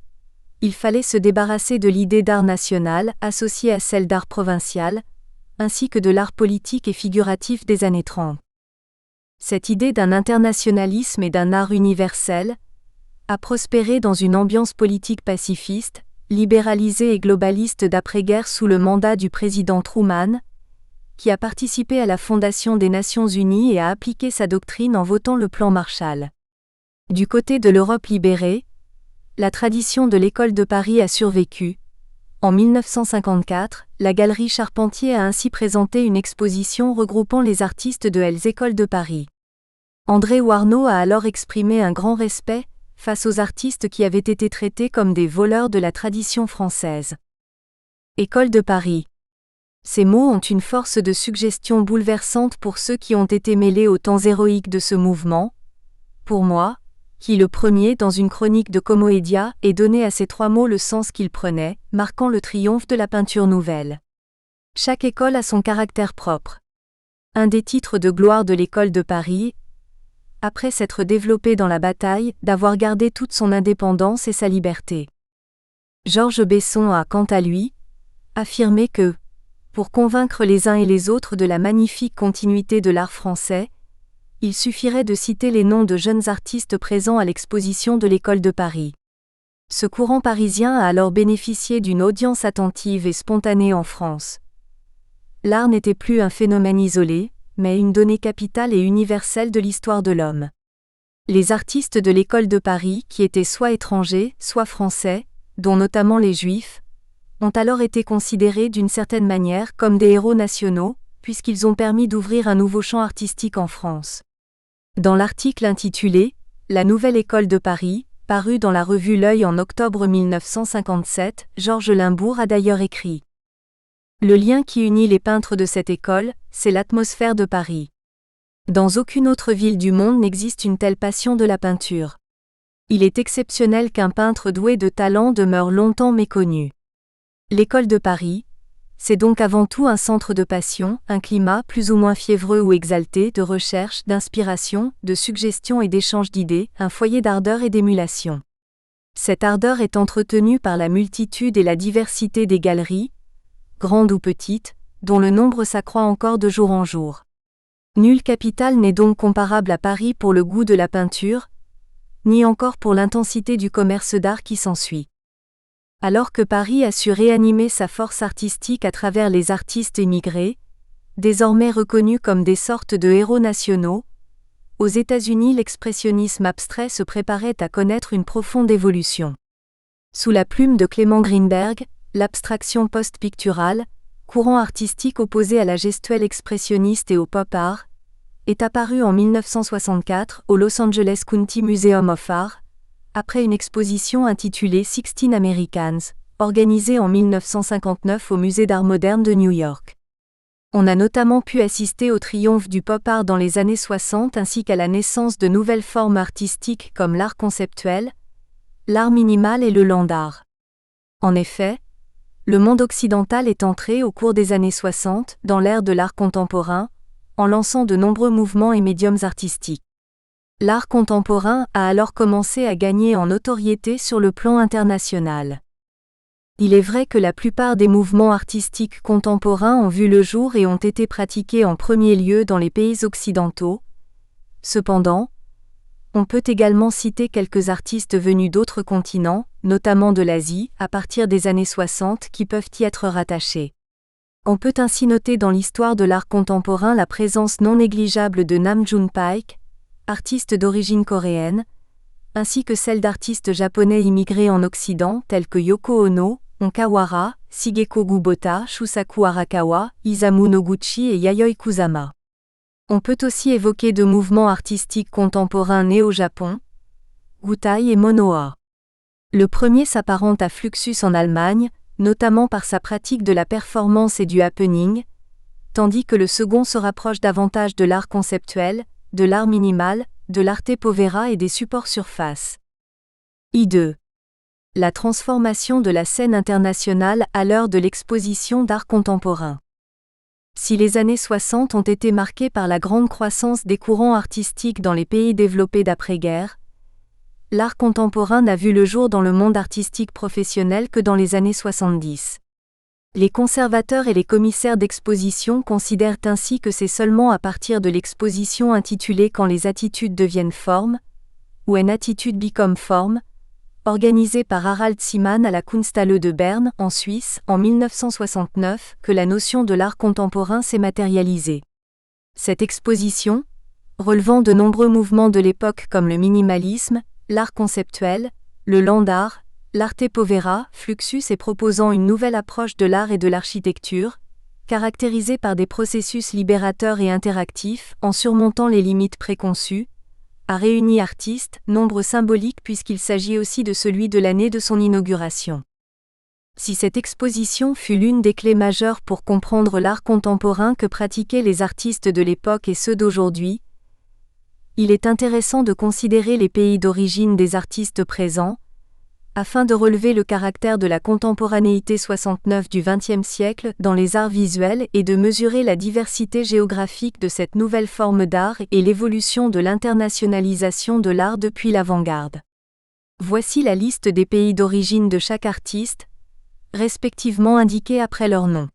il fallait se débarrasser de l'idée d'art national associée à celle d'art provincial, ainsi que de l'art politique et figuratif des années 30. Cette idée d'un internationalisme et d'un art universel a prospéré dans une ambiance politique pacifiste, libéralisée et globaliste d'après-guerre sous le mandat du président Truman, qui a participé à la fondation des Nations Unies et a appliqué sa doctrine en votant le plan Marshall. Du côté de l'Europe libérée, la tradition de l'école de Paris a survécu. En 1954, la Galerie Charpentier a ainsi présenté une exposition regroupant les artistes de les écoles de Paris. André Warnaud a alors exprimé un grand respect face aux artistes qui avaient été traités comme des voleurs de la tradition française. École de Paris. Ces mots ont une force de suggestion bouleversante pour ceux qui ont été mêlés aux temps héroïques de ce mouvement. Pour moi, qui le premier dans une chronique de Commoedia ait donné à ces 3 mots le sens qu'ils prenaient, marquant le triomphe de la peinture nouvelle. Chaque école a son caractère propre. Un des titres de gloire de l'école de Paris, après s'être développée dans la bataille, d'avoir gardé toute son indépendance et sa liberté. Georges Besson a, quant à lui, affirmé que, pour convaincre les uns et les autres de la magnifique continuité de l'art français, il suffirait de citer les noms de jeunes artistes présents à l'exposition de l'école de Paris. Ce courant parisien a alors bénéficié d'une audience attentive et spontanée en France. L'art n'était plus un phénomène isolé, mais une donnée capitale et universelle de l'histoire de l'homme. Les artistes de l'école de Paris, qui étaient soit étrangers, soit français, dont notamment les Juifs, ont alors été considérés d'une certaine manière comme des héros nationaux, puisqu'ils ont permis d'ouvrir un nouveau champ artistique en France. Dans l'article intitulé « La nouvelle école de Paris », paru dans la revue L'Œil en octobre 1957, Georges Limbourg a d'ailleurs écrit Le lien qui unit les peintres de cette école, c'est l'atmosphère de Paris. Dans aucune autre ville du monde n'existe une telle passion de la peinture. Il est exceptionnel qu'un peintre doué de talent demeure longtemps méconnu. L'école de Paris, c'est donc avant tout un centre de passion, un climat plus ou moins fiévreux ou exalté de recherche, d'inspiration, de suggestion et d'échange d'idées, un foyer d'ardeur et d'émulation. Cette ardeur est entretenue par la multitude et la diversité des galeries, grandes ou petites, dont le nombre s'accroît encore de jour en jour. Nulle capitale n'est donc comparable à Paris pour le goût de la peinture, ni encore pour l'intensité du commerce d'art qui s'ensuit. Alors que Paris a su réanimer sa force artistique à travers les artistes émigrés, désormais reconnus comme des sortes de héros nationaux, aux États-Unis l'expressionnisme abstrait se préparait à connaître une profonde évolution. Sous la plume de Clément Greenberg, l'abstraction post-picturale, courant artistique opposé à la gestuelle expressionniste et au pop art, est apparu en 1964 au Los Angeles County Museum of Art, après une exposition intitulée 16 Americans, organisée en 1959 au Musée d'Art moderne de New York. On a notamment pu assister au triomphe du pop art dans les années 60 ainsi qu'à la naissance de nouvelles formes artistiques comme l'art conceptuel, l'art minimal et le land art. En effet, le monde occidental est entré au cours des années 60 dans l'ère de l'art contemporain, en lançant de nombreux mouvements et médiums artistiques. L'art contemporain a alors commencé à gagner en notoriété sur le plan international. Il est vrai que la plupart des mouvements artistiques contemporains ont vu le jour et ont été pratiqués en premier lieu dans les pays occidentaux. Cependant, on peut également citer quelques artistes venus d'autres continents, notamment de l'Asie, à partir des années 60 qui peuvent y être rattachés. On peut ainsi noter dans l'histoire de l'art contemporain la présence non négligeable de Nam June Paik, artiste d'origine coréenne, ainsi que celle d'artistes japonais immigrés en Occident tels que Yoko Ono, Onkawara, Shigeko Kubota, Shusaku Arakawa, Isamu Noguchi et Yayoi Kusama. On peut aussi évoquer deux mouvements artistiques contemporains nés au Japon, Gutai et Monoa. Le premier s'apparente à Fluxus en Allemagne, notamment par sa pratique de la performance et du happening, tandis que le second se rapproche davantage de l'art conceptuel, de l'art minimal, de l'arte povera et des supports surface. I2. La transformation de la scène internationale à l'heure de l'exposition d'art contemporain. Si les années 60 ont été marquées par la grande croissance des courants artistiques dans les pays développés d'après-guerre, l'art contemporain n'a vu le jour dans le monde artistique professionnel que dans les années 70. Les conservateurs et les commissaires d'exposition considèrent ainsi que c'est seulement à partir de l'exposition intitulée Quand les attitudes deviennent formes, ou An Attitude Become Form, organisée par Harald Siemann à la Kunsthalle de Berne, en Suisse, en 1969, que la notion de l'art contemporain s'est matérialisée. Cette exposition, relevant de nombreux mouvements de l'époque comme le minimalisme, l'art conceptuel, le land art, l'arte povera, Fluxus et proposant une nouvelle approche de l'art et de l'architecture, caractérisée par des processus libérateurs et interactifs en surmontant les limites préconçues, a réuni artistes, nombre symbolique puisqu'il s'agit aussi de celui de l'année de son inauguration. Si cette exposition fut l'une des clés majeures pour comprendre l'art contemporain que pratiquaient les artistes de l'époque et ceux d'aujourd'hui, il est intéressant de considérer les pays d'origine des artistes présents, afin de relever le caractère de la contemporanéité 69 du XXe siècle dans les arts visuels et de mesurer la diversité géographique de cette nouvelle forme d'art et l'évolution de l'internationalisation de l'art depuis l'avant-garde. Voici la liste des pays d'origine de chaque artiste, respectivement indiqués après leur nom.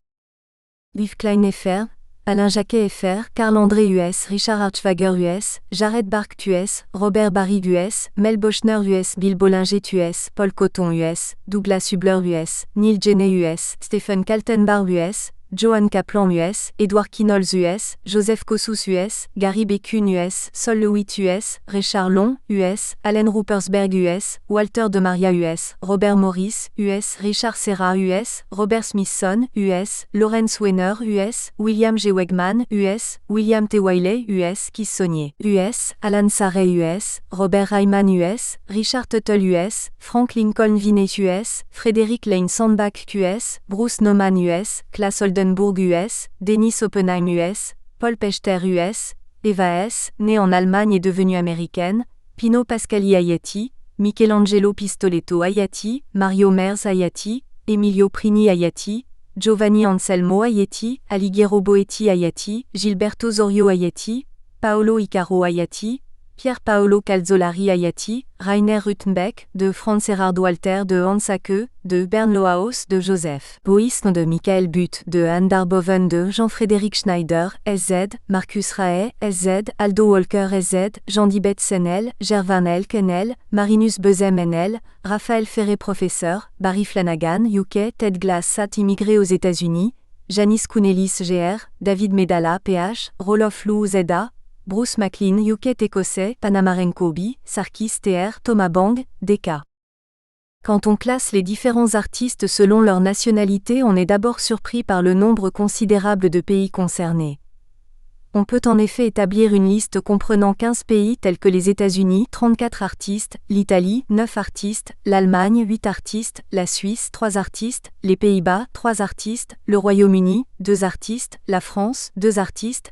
Yves Klein fr, Alain Jacquet fr, Carl-André US, Richard Archwager US, Jared Barkt US, Robert Barry US, Mel Bochner US, Bill Bollinger US, Paul Cotton US, Douglas Hubler US, Neil Jenney US, Stephen Kaltenbach US, Johan Kaplan US, Edward Kinnolls US, Joseph Kossuth US, Gary Bekun US, Sol LeWitt US, Richard Long US, Allen Ruppersberg US, Walter de Maria US, Robert Morris US, Richard Serra US, Robert Smithson US, Lawrence Weiner US, William G. Wegman US, William T. Wiley US, Keith Saunier US, Alan Sarrey US, Robert Ryman US, Richard Tuttle US, Frank Lincoln Vinay US, Frederick Lane Sandbach QS, Bruce Nauman US, Klaas Oldenburg US, Dennis Oppenheim US, Paul Pechter US, Eva S., née en Allemagne et devenue américaine, Pino Pascali Ayati, Michelangelo Pistoletto Ayati, Mario Merz Ayati, Emilio Prini Ayati, Giovanni Anselmo Ayati, Alighiero Boetti Ayati, Gilberto Zorio Ayati, Paolo Icaro Ayati, Pier Paolo Calzolari Ayati, Rainer Ruthenbeck, de Franz Erhard Walter de Hans Hacke, de Bernd Lohaus de Joseph Boisne de Michael Butt, de Anne Darboven de Jean-Frédéric Schneider, SZ, Marcus Rahe, SZ, Aldo Walker SZ, Jean-Dibet Senel, Gervin Elkenel, Marinus Bezem NL, Raphaël Ferré Professeur, Barry Flanagan UK, Ted Glass SAT immigré aux États-Unis, Janice Kounelis GR, David Medalla PH, Roloff Lou ZA, Bruce McLean UK écossais, Panamarenko B, Sarkis TR, Thomas Bang, DK. Quand on classe les différents artistes selon leur nationalité, on est d'abord surpris par le nombre considérable de pays concernés. On peut en effet établir une liste comprenant 15 pays tels que les États-Unis, 34 artistes, l'Italie, 9 artistes, l'Allemagne, 8 artistes, la Suisse, 3 artistes, les Pays-Bas, 3 artistes, le Royaume-Uni, 2 artistes, la France, 2 artistes,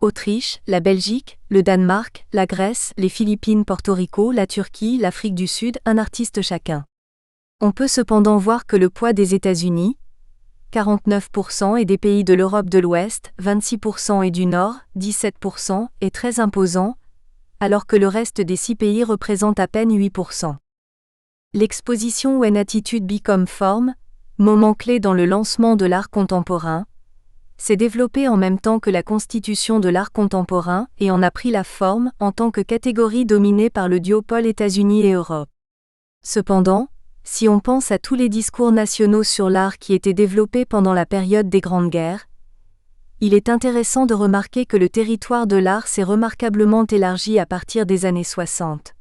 Autriche, la Belgique, le Danemark, la Grèce, les Philippines, Porto Rico, la Turquie, l'Afrique du Sud, un artiste chacun. On peut cependant voir que le poids des États-Unis, 49% et des pays de l'Europe de l'Ouest, 26% et du Nord, 17%, est très imposant, alors que le reste des 6 pays représente à peine 8%. L'exposition When Attitude Become Form, moment clé dans le lancement de l'art contemporain, s'est développée en même temps que la constitution de l'art contemporain et en a pris la forme en tant que catégorie dominée par le duopole États-Unis et Europe. Cependant, si on pense à tous les discours nationaux sur l'art qui étaient développés pendant la période des Grandes Guerres, il est intéressant de remarquer que le territoire de l'art s'est remarquablement élargi à partir des années 60.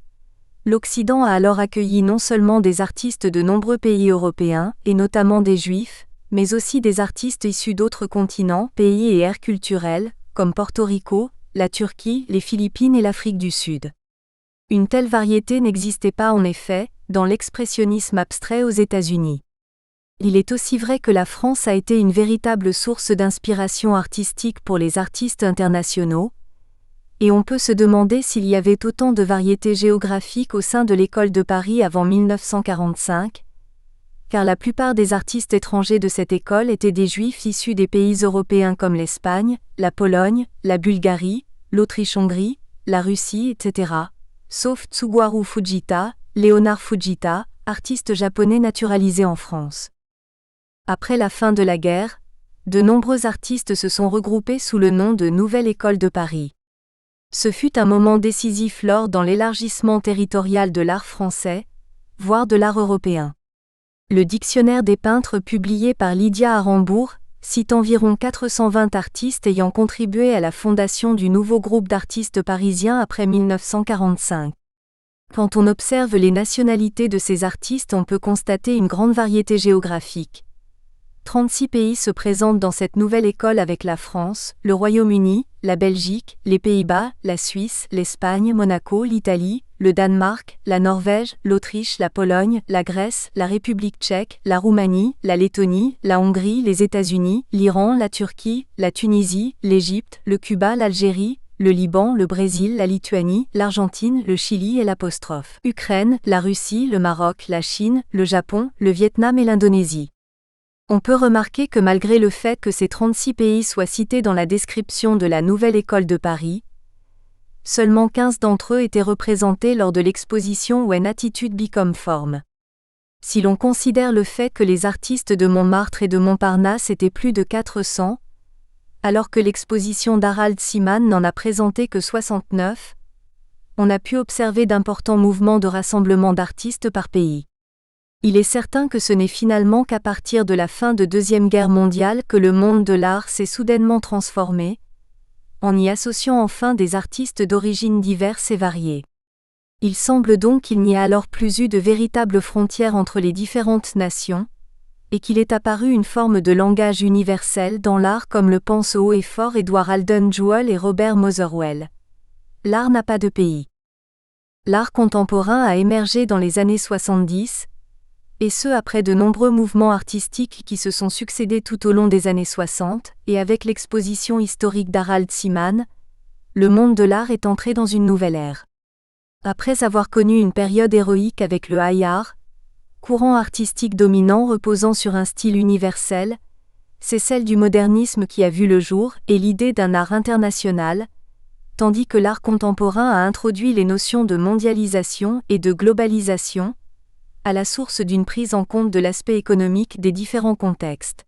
L'Occident a alors accueilli non seulement des artistes de nombreux pays européens, et notamment des Juifs, mais aussi des artistes issus d'autres continents, pays et aires culturelles, comme Porto Rico, la Turquie, les Philippines et l'Afrique du Sud. Une telle variété n'existait pas en effet, dans l'expressionnisme abstrait aux États-Unis. Il est aussi vrai que la France a été une véritable source d'inspiration artistique pour les artistes internationaux, et on peut se demander s'il y avait autant de variétés géographiques au sein de l'École de Paris avant 1945, car la plupart des artistes étrangers de cette école étaient des Juifs issus des pays européens comme l'Espagne, la Pologne, la Bulgarie, l'Autriche-Hongrie, la Russie, etc., sauf Tsugaru Fujita, Léonard Fujita, artiste japonais naturalisé en France. Après la fin de la guerre, de nombreux artistes se sont regroupés sous le nom de Nouvelle École de Paris. Ce fut un moment décisif dans l'élargissement territorial de l'art français, voire de l'art européen. Le dictionnaire des peintres publié par Lydia Arambourg cite environ 420 artistes ayant contribué à la fondation du nouveau groupe d'artistes parisiens après 1945. Quand on observe les nationalités de ces artistes, on peut constater une grande variété géographique. 36 pays se présentent dans cette nouvelle école avec la France, le Royaume-Uni, la Belgique, les Pays-Bas, la Suisse, l'Espagne, Monaco, l'Italie, le Danemark, la Norvège, l'Autriche, la Pologne, la Grèce, la République tchèque, la Roumanie, la Lettonie, la Hongrie, les États-Unis, l'Iran, la Turquie, la Tunisie, l'Égypte, le Cuba, l'Algérie, le Liban, le Brésil, la Lituanie, l'Argentine, le Chili et Ukraine, la Russie, le Maroc, la Chine, le Japon, le Vietnam et l'Indonésie. On peut remarquer que malgré le fait que ces 36 pays soient cités dans la description de la Nouvelle École de Paris, seulement 15 d'entre eux étaient représentés lors de l'exposition When Attitude Become Form. Si l'on considère le fait que les artistes de Montmartre et de Montparnasse étaient plus de 400, alors que l'exposition d'Harald Seaman n'en a présenté que 69, on a pu observer d'importants mouvements de rassemblement d'artistes par pays. Il est certain que ce n'est finalement qu'à partir de la fin de Deuxième Guerre mondiale que le monde de l'art s'est soudainement transformé, en y associant enfin des artistes d'origines diverses et variées. Il semble donc qu'il n'y a alors plus eu de véritable frontière entre les différentes nations, et qu'il est apparu une forme de langage universel dans l'art comme le pensent haut et fort Edward Alden Jewell et Robert Motherwell. L'art n'a pas de pays. L'art contemporain a émergé dans les années 70, et ce après de nombreux mouvements artistiques qui se sont succédés tout au long des années 60, et avec l'exposition historique d'Harald Seaman, le monde de l'art est entré dans une nouvelle ère. Après avoir connu une période héroïque avec le high art, courant artistique dominant reposant sur un style universel, c'est celle du modernisme qui a vu le jour et l'idée d'un art international, tandis que l'art contemporain a introduit les notions de mondialisation et de globalisation, à la source d'une prise en compte de l'aspect économique des différents contextes.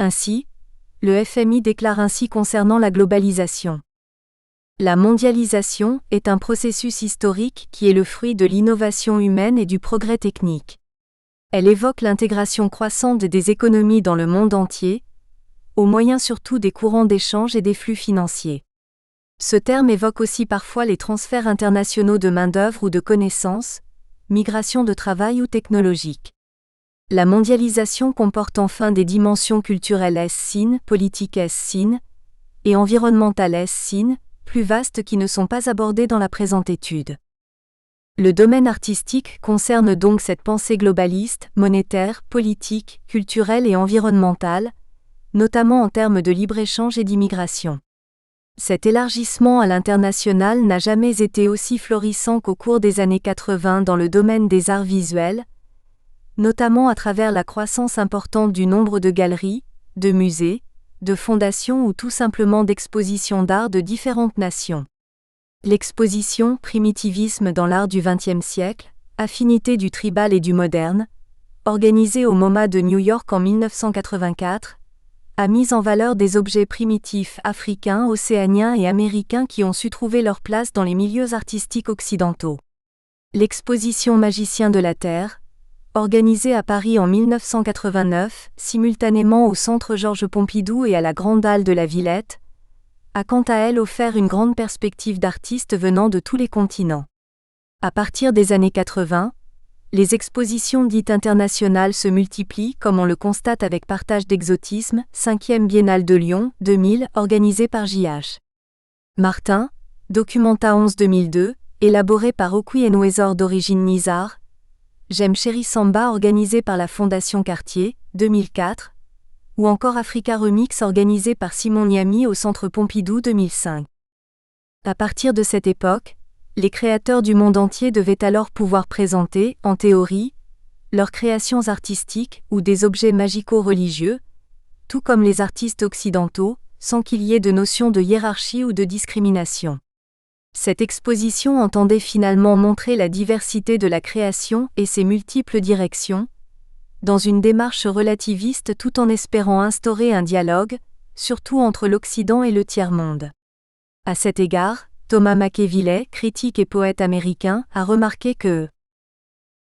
Ainsi, le FMI déclare ainsi concernant la globalisation. La mondialisation est un processus historique qui est le fruit de l'innovation humaine et du progrès technique. Elle évoque l'intégration croissante des économies dans le monde entier, au moyen surtout des courants d'échange et des flux financiers. Ce terme évoque aussi parfois les transferts internationaux de main-d'œuvre ou de connaissances, migration de travail ou technologique. La mondialisation comporte enfin des dimensions culturelles s-sin, politiques s-sin, et environnementales s-sin, plus vastes qui ne sont pas abordées dans la présente étude. Le domaine artistique concerne donc cette pensée globaliste, monétaire, politique, culturelle et environnementale, notamment en termes de libre-échange et d'immigration. Cet élargissement à l'international n'a jamais été aussi florissant qu'au cours des années 80 dans le domaine des arts visuels, notamment à travers la croissance importante du nombre de galeries, de musées, de fondations ou tout simplement d'expositions d'art de différentes nations. L'exposition « Primitivisme dans l'art du XXe siècle, affinité du tribal et du moderne », organisée au MoMA de New York en 1984, a mis en valeur des objets primitifs africains, océaniens et américains qui ont su trouver leur place dans les milieux artistiques occidentaux. L'exposition Magiciens de la Terre, organisée à Paris en 1989, simultanément au Centre Georges Pompidou et à la Grande Halle de la Villette, a quant à elle offert une grande perspective d'artistes venant de tous les continents. À partir des années 80, les expositions dites internationales se multiplient comme on le constate avec Partage d'exotisme, 5e Biennale de Lyon, 2000, organisée par J.H. Martin, Documenta 11-2002, élaboré par Okui Weather d'origine Nizar, J'aime Chéri Samba organisé par la Fondation Cartier, 2004, ou encore Africa Remix organisé par Simon Niami au Centre Pompidou 2005. À partir de cette époque, les créateurs du monde entier devaient alors pouvoir présenter, en théorie, leurs créations artistiques ou des objets magico-religieux, tout comme les artistes occidentaux, sans qu'il y ait de notion de hiérarchie ou de discrimination. Cette exposition entendait finalement montrer la diversité de la création et ses multiples directions, dans une démarche relativiste tout en espérant instaurer un dialogue, surtout entre l'Occident et le tiers-monde. À cet égard, Thomas Machiavelli, critique et poète américain, a remarqué que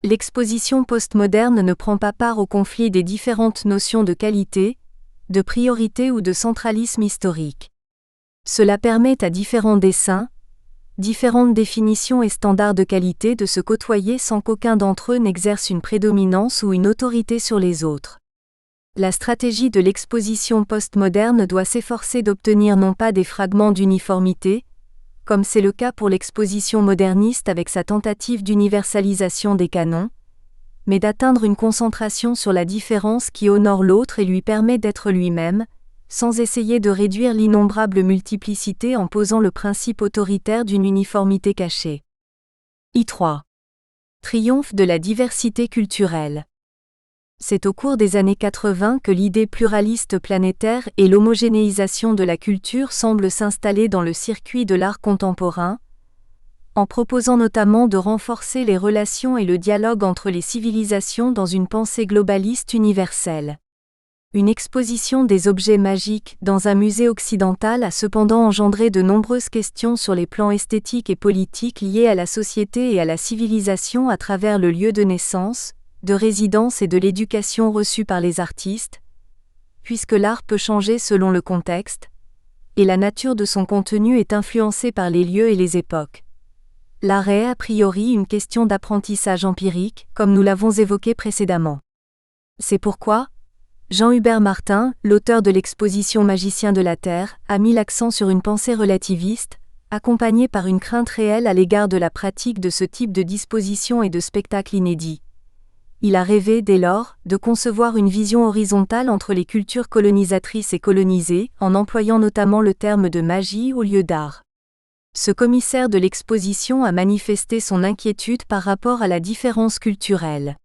l'exposition postmoderne ne prend pas part au conflit des différentes notions de qualité, de priorité ou de centralisme historique. Cela permet à différents dessins, différentes définitions et standards de qualité de se côtoyer sans qu'aucun d'entre eux n'exerce une prédominance ou une autorité sur les autres. La stratégie de l'exposition postmoderne doit s'efforcer d'obtenir non pas des fragments d'uniformité, comme c'est le cas pour l'exposition moderniste avec sa tentative d'universalisation des canons, mais d'atteindre une concentration sur la différence qui honore l'autre et lui permet d'être lui-même, sans essayer de réduire l'innombrable multiplicité en posant le principe autoritaire d'une uniformité cachée. I3. Triomphe de la diversité culturelle. C'est au cours des années 80 que l'idée pluraliste planétaire et l'homogénéisation de la culture semblent s'installer dans le circuit de l'art contemporain, en proposant notamment de renforcer les relations et le dialogue entre les civilisations dans une pensée globaliste universelle. Une exposition des objets magiques dans un musée occidental a cependant engendré de nombreuses questions sur les plans esthétiques et politiques liés à la société et à la civilisation à travers le lieu de naissance, de résidence et de l'éducation reçue par les artistes, puisque l'art peut changer selon le contexte, et la nature de son contenu est influencée par les lieux et les époques. L'art est a priori une question d'apprentissage empirique, comme nous l'avons évoqué précédemment. C'est pourquoi Jean-Hubert Martin, l'auteur de l'exposition Magicien de la Terre, a mis l'accent sur une pensée relativiste, accompagnée par une crainte réelle à l'égard de la pratique de ce type de disposition et de spectacle inédit. Il a rêvé, dès lors, de concevoir une vision horizontale entre les cultures colonisatrices et colonisées, en employant notamment le terme de magie au lieu d'art. Ce commissaire de l'exposition a manifesté son inquiétude par rapport à la différence culturelle.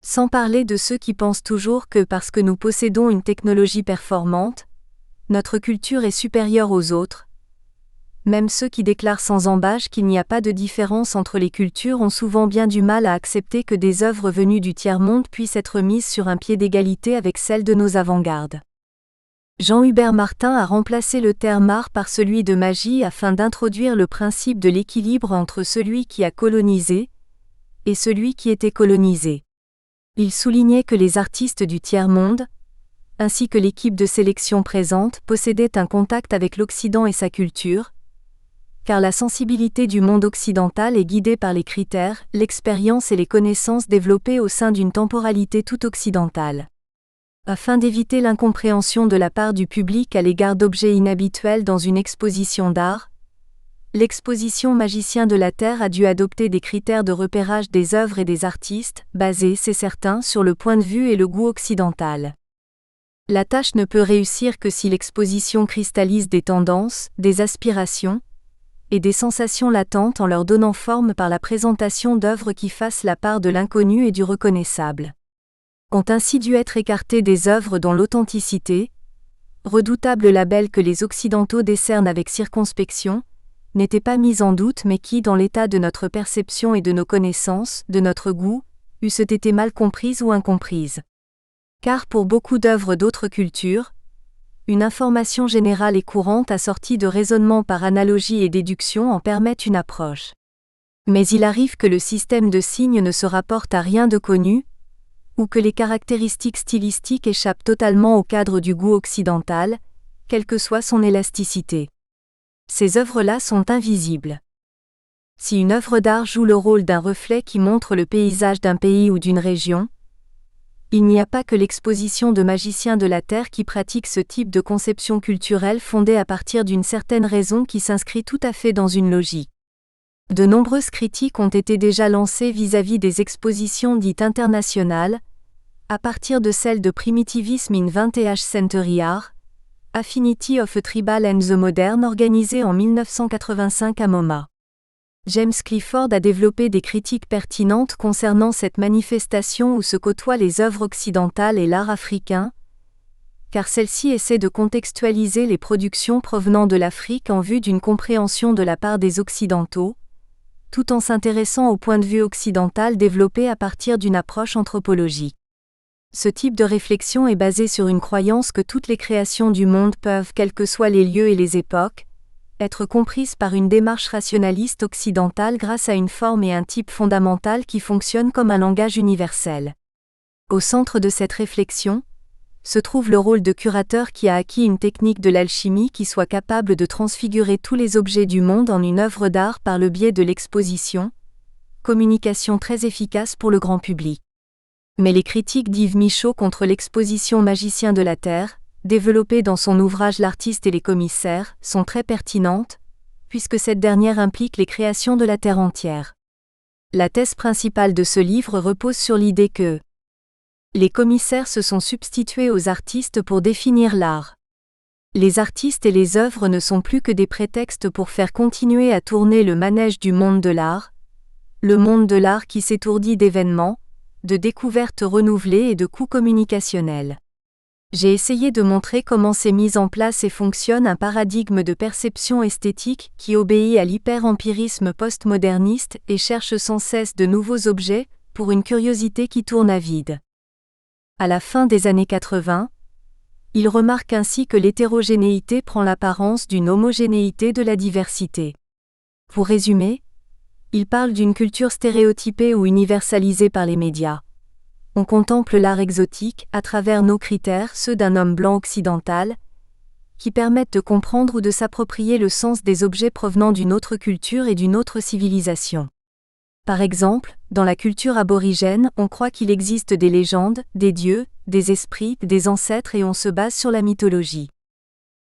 Sans parler de ceux qui pensent toujours que parce que nous possédons une technologie performante, notre culture est supérieure aux autres. Même ceux qui déclarent sans ambages qu'il n'y a pas de différence entre les cultures ont souvent bien du mal à accepter que des œuvres venues du tiers-monde puissent être mises sur un pied d'égalité avec celles de nos avant-gardes. Jean-Hubert Martin a remplacé le terme art par celui de magie afin d'introduire le principe de l'équilibre entre celui qui a colonisé et celui qui était colonisé. Il soulignait que les artistes du tiers-monde, ainsi que l'équipe de sélection présente, possédaient un contact avec l'Occident et sa culture, car la sensibilité du monde occidental est guidée par les critères, l'expérience et les connaissances développées au sein d'une temporalité toute occidentale. Afin d'éviter l'incompréhension de la part du public à l'égard d'objets inhabituels dans une exposition d'art, l'exposition Magicien de la Terre a dû adopter des critères de repérage des œuvres et des artistes, basés, c'est certain, sur le point de vue et le goût occidental. La tâche ne peut réussir que si l'exposition cristallise des tendances, des aspirations, et des sensations latentes en leur donnant forme par la présentation d'œuvres qui fassent la part de l'inconnu et du reconnaissable. Ont ainsi dû être écartées des œuvres dont l'authenticité, redoutable label que les Occidentaux décernent avec circonspection, n'était pas mise en doute mais qui, dans l'état de notre perception et de nos connaissances, de notre goût, eussent été mal comprises ou incomprises. Car pour beaucoup d'œuvres d'autres cultures, une information générale et courante assortie de raisonnements par analogie et déduction en permet une approche. Mais il arrive que le système de signes ne se rapporte à rien de connu, ou que les caractéristiques stylistiques échappent totalement au cadre du goût occidental, quelle que soit son élasticité. Ces œuvres-là sont invisibles. Si une œuvre d'art joue le rôle d'un reflet qui montre le paysage d'un pays ou d'une région, il n'y a pas que l'exposition de Magiciens de la Terre qui pratique ce type de conception culturelle fondée à partir d'une certaine raison qui s'inscrit tout à fait dans une logique. De nombreuses critiques ont été déjà lancées vis-à-vis des expositions dites internationales, à partir de celle de Primitivism in 20th Century Art, Affinity of a Tribal and the Modern organisée en 1985 à MoMA. James Clifford a développé des critiques pertinentes concernant cette manifestation où se côtoient les œuvres occidentales et l'art africain, car celle-ci essaie de contextualiser les productions provenant de l'Afrique en vue d'une compréhension de la part des Occidentaux, tout en s'intéressant au point de vue occidental développé à partir d'une approche anthropologique. Ce type de réflexion est basé sur une croyance que toutes les créations du monde peuvent, quels que soient les lieux et les époques, être comprises par une démarche rationaliste occidentale grâce à une forme et un type fondamental qui fonctionnent comme un langage universel. Au centre de cette réflexion, se trouve le rôle de curateur qui a acquis une technique de l'alchimie qui soit capable de transfigurer tous les objets du monde en une œuvre d'art par le biais de l'exposition, communication très efficace pour le grand public. Mais les critiques d'Yves Michaud contre l'exposition Magicien de la Terre, développée dans son ouvrage L'artiste et les commissaires, sont très pertinentes, puisque cette dernière implique les créations de la Terre entière. La thèse principale de ce livre repose sur l'idée que les commissaires se sont substitués aux artistes pour définir l'art. Les artistes et les œuvres ne sont plus que des prétextes pour faire continuer à tourner le manège du monde de l'art, le monde de l'art qui s'étourdit d'événements, de découvertes renouvelées et de coûts communicationnels. J'ai essayé de montrer comment s'est mis en place et fonctionne un paradigme de perception esthétique qui obéit à l'hyper-empirisme postmoderniste et cherche sans cesse de nouveaux objets, pour une curiosité qui tourne à vide. À la fin des années 80, il remarque ainsi que l'hétérogénéité prend l'apparence d'une homogénéité de la diversité. Pour résumer, il parle d'une culture stéréotypée ou universalisée par les médias. On contemple l'art exotique à travers nos critères, ceux d'un homme blanc occidental, qui permettent de comprendre ou de s'approprier le sens des objets provenant d'une autre culture et d'une autre civilisation. Par exemple, dans la culture aborigène, on croit qu'il existe des légendes, des dieux, des esprits, des ancêtres et on se base sur la mythologie.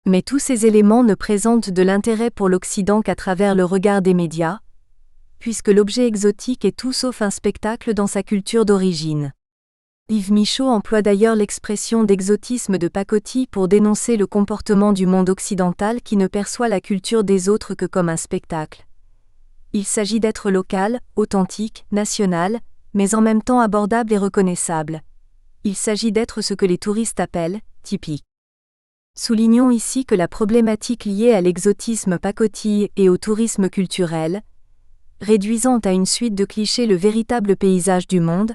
Mais tous ces éléments ne présentent de l'intérêt pour l'Occident qu'à travers le regard des médias, puisque l'objet exotique est tout sauf un spectacle dans sa culture d'origine. Yves Michaud emploie d'ailleurs l'expression d'exotisme de pacotille pour dénoncer le comportement du monde occidental qui ne perçoit la culture des autres que comme un spectacle. Il s'agit d'être local, authentique, national, mais en même temps abordable et reconnaissable. Il s'agit d'être ce que les touristes appellent « typique ». Soulignons ici que la problématique liée à l'exotisme pacotille et au tourisme culturel, réduisant à une suite de clichés le véritable paysage du monde,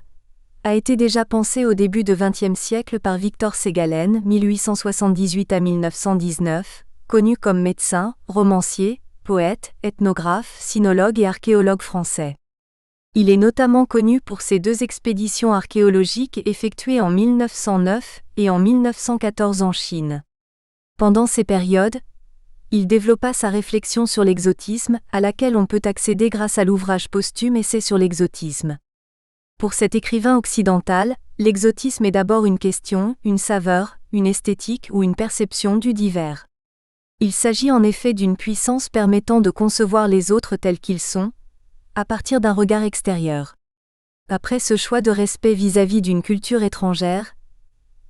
a été déjà pensée au début du XXe siècle par Victor Ségalen, 1878 à 1919, connu comme médecin, romancier, poète, ethnographe, sinologue et archéologue français. Il est notamment connu pour ses 2 expéditions archéologiques effectuées en 1909 et en 1914 en Chine. Pendant ces périodes, il développa sa réflexion sur l'exotisme, à laquelle on peut accéder grâce à l'ouvrage posthume Essai sur l'exotisme. Pour cet écrivain occidental, l'exotisme est d'abord une question, une saveur, une esthétique ou une perception du divers. Il s'agit en effet d'une puissance permettant de concevoir les autres tels qu'ils sont, à partir d'un regard extérieur. Après ce choix de respect vis-à-vis d'une culture étrangère,